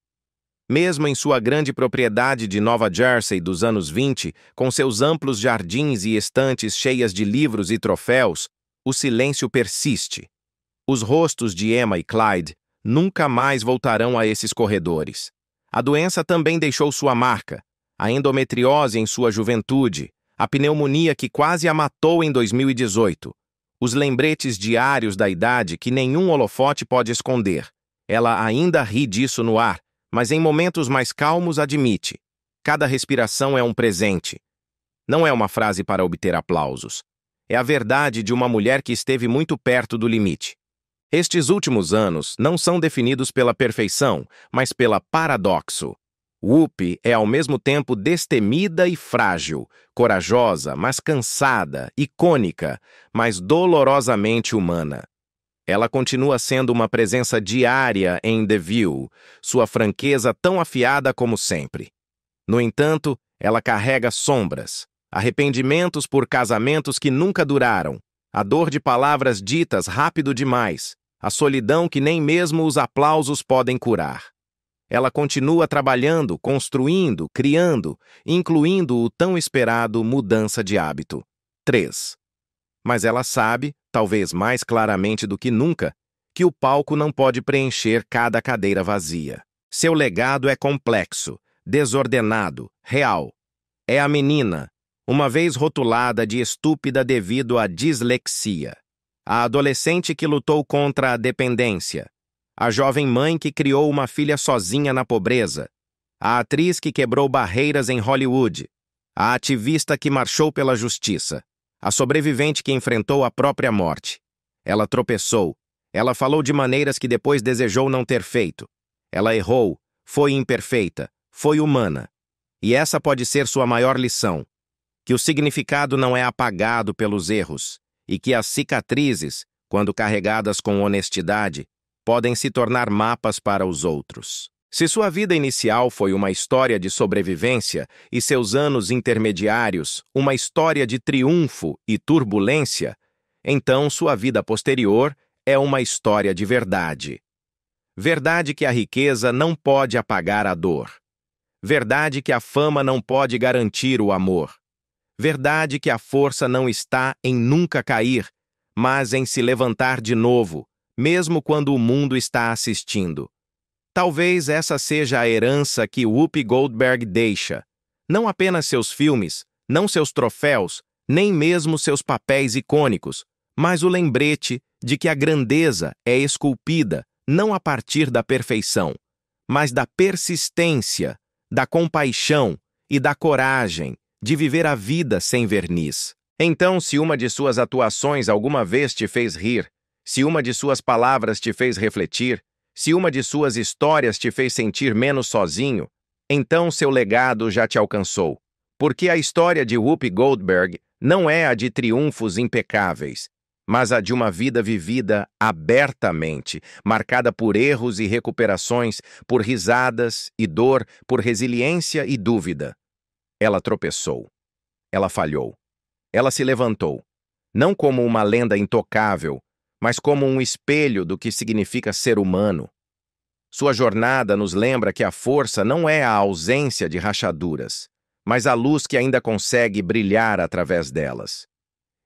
Mesmo em sua grande propriedade de Nova Jersey dos anos 20, com seus amplos jardins e estantes cheias de livros e troféus, o silêncio persiste. Os rostos de Emma e Clyde nunca mais voltarão a esses corredores. A doença também deixou sua marca: a endometriose em sua juventude, A pneumonia que quase a matou em 2018. Os lembretes diários da idade que nenhum holofote pode esconder. Ela ainda ri disso no ar, mas em momentos mais calmos admite. Cada respiração é um presente. Não é uma frase para obter aplausos. É a verdade de uma mulher que esteve muito perto do limite. Estes últimos anos não são definidos pela perfeição, mas pela paradoxo. Whoopi é ao mesmo tempo destemida e frágil, corajosa, mas cansada, icônica, mas dolorosamente humana. Ela continua sendo uma presença diária em The View, sua franqueza tão afiada como sempre. No entanto, ela carrega sombras, arrependimentos por casamentos que nunca duraram, a dor de palavras ditas rápido demais, a solidão que nem mesmo os aplausos podem curar. Ela continua trabalhando, construindo, criando, incluindo o tão esperado mudança de hábito. 3. Mas ela sabe, talvez mais claramente do que nunca, que o palco não pode preencher cada cadeira vazia. Seu legado é complexo, desordenado, real. É a menina, uma vez rotulada de estúpida devido à dislexia. A adolescente que lutou contra a dependência. A jovem mãe que criou uma filha sozinha na pobreza. A atriz que quebrou barreiras em Hollywood. A ativista que marchou pela justiça. A sobrevivente que enfrentou a própria morte. Ela tropeçou. Ela falou de maneiras que depois desejou não ter feito. Ela errou, foi imperfeita, foi humana. E essa pode ser sua maior lição. Que o significado não é apagado pelos erros, e que as cicatrizes, quando carregadas com honestidade, podem se tornar mapas para os outros. Se sua vida inicial foi uma história de sobrevivência e seus anos intermediários uma história de triunfo e turbulência, então sua vida posterior é uma história de verdade. Verdade que a riqueza não pode apagar a dor. Verdade que a fama não pode garantir o amor. Verdade que a força não está em nunca cair, mas em se levantar de novo, mesmo quando o mundo está assistindo. Talvez essa seja a herança que Whoopi Goldberg deixa. Não apenas seus filmes, não seus troféus, nem mesmo seus papéis icônicos, mas o lembrete de que a grandeza é esculpida não a partir da perfeição, mas da persistência, da compaixão e da coragem de viver a vida sem verniz. Então, se uma de suas atuações alguma vez te fez rir, se uma de suas palavras te fez refletir, se uma de suas histórias te fez sentir menos sozinho, então seu legado já te alcançou. Porque a história de Whoopi Goldberg não é a de triunfos impecáveis, mas a de uma vida vivida abertamente, marcada por erros e recuperações, por risadas e dor, por resiliência e dúvida. Ela tropeçou. Ela falhou. Ela se levantou, não como uma lenda intocável, mas como um espelho do que significa ser humano. Sua jornada nos lembra que a força não é a ausência de rachaduras, mas a luz que ainda consegue brilhar através delas.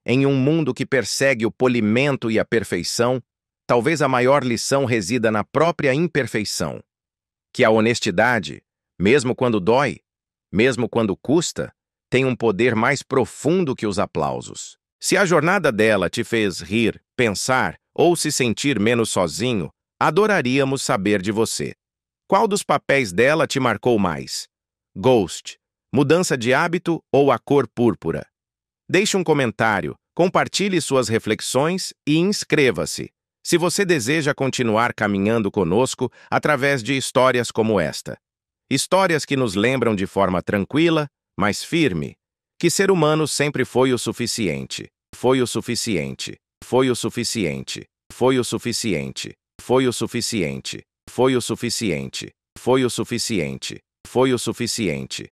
Em um mundo que persegue o polimento e a perfeição, talvez a maior lição resida na própria imperfeição. Que a honestidade, mesmo quando dói, mesmo quando custa, tem um poder mais profundo que os aplausos. Se a jornada dela te fez rir, pensar ou se sentir menos sozinho, adoraríamos saber de você. Qual dos papéis dela te marcou mais? Ghost, Mudança de Hábito ou A Cor Púrpura? Deixe um comentário, compartilhe suas reflexões e inscreva-se, se você deseja continuar caminhando conosco através de histórias como esta. Histórias que nos lembram de forma tranquila, mas firme, que ser humano sempre foi o suficiente. Foi o suficiente. Foi o suficiente. Foi o suficiente. Foi o suficiente. Foi o suficiente. Foi o suficiente. Foi o suficiente.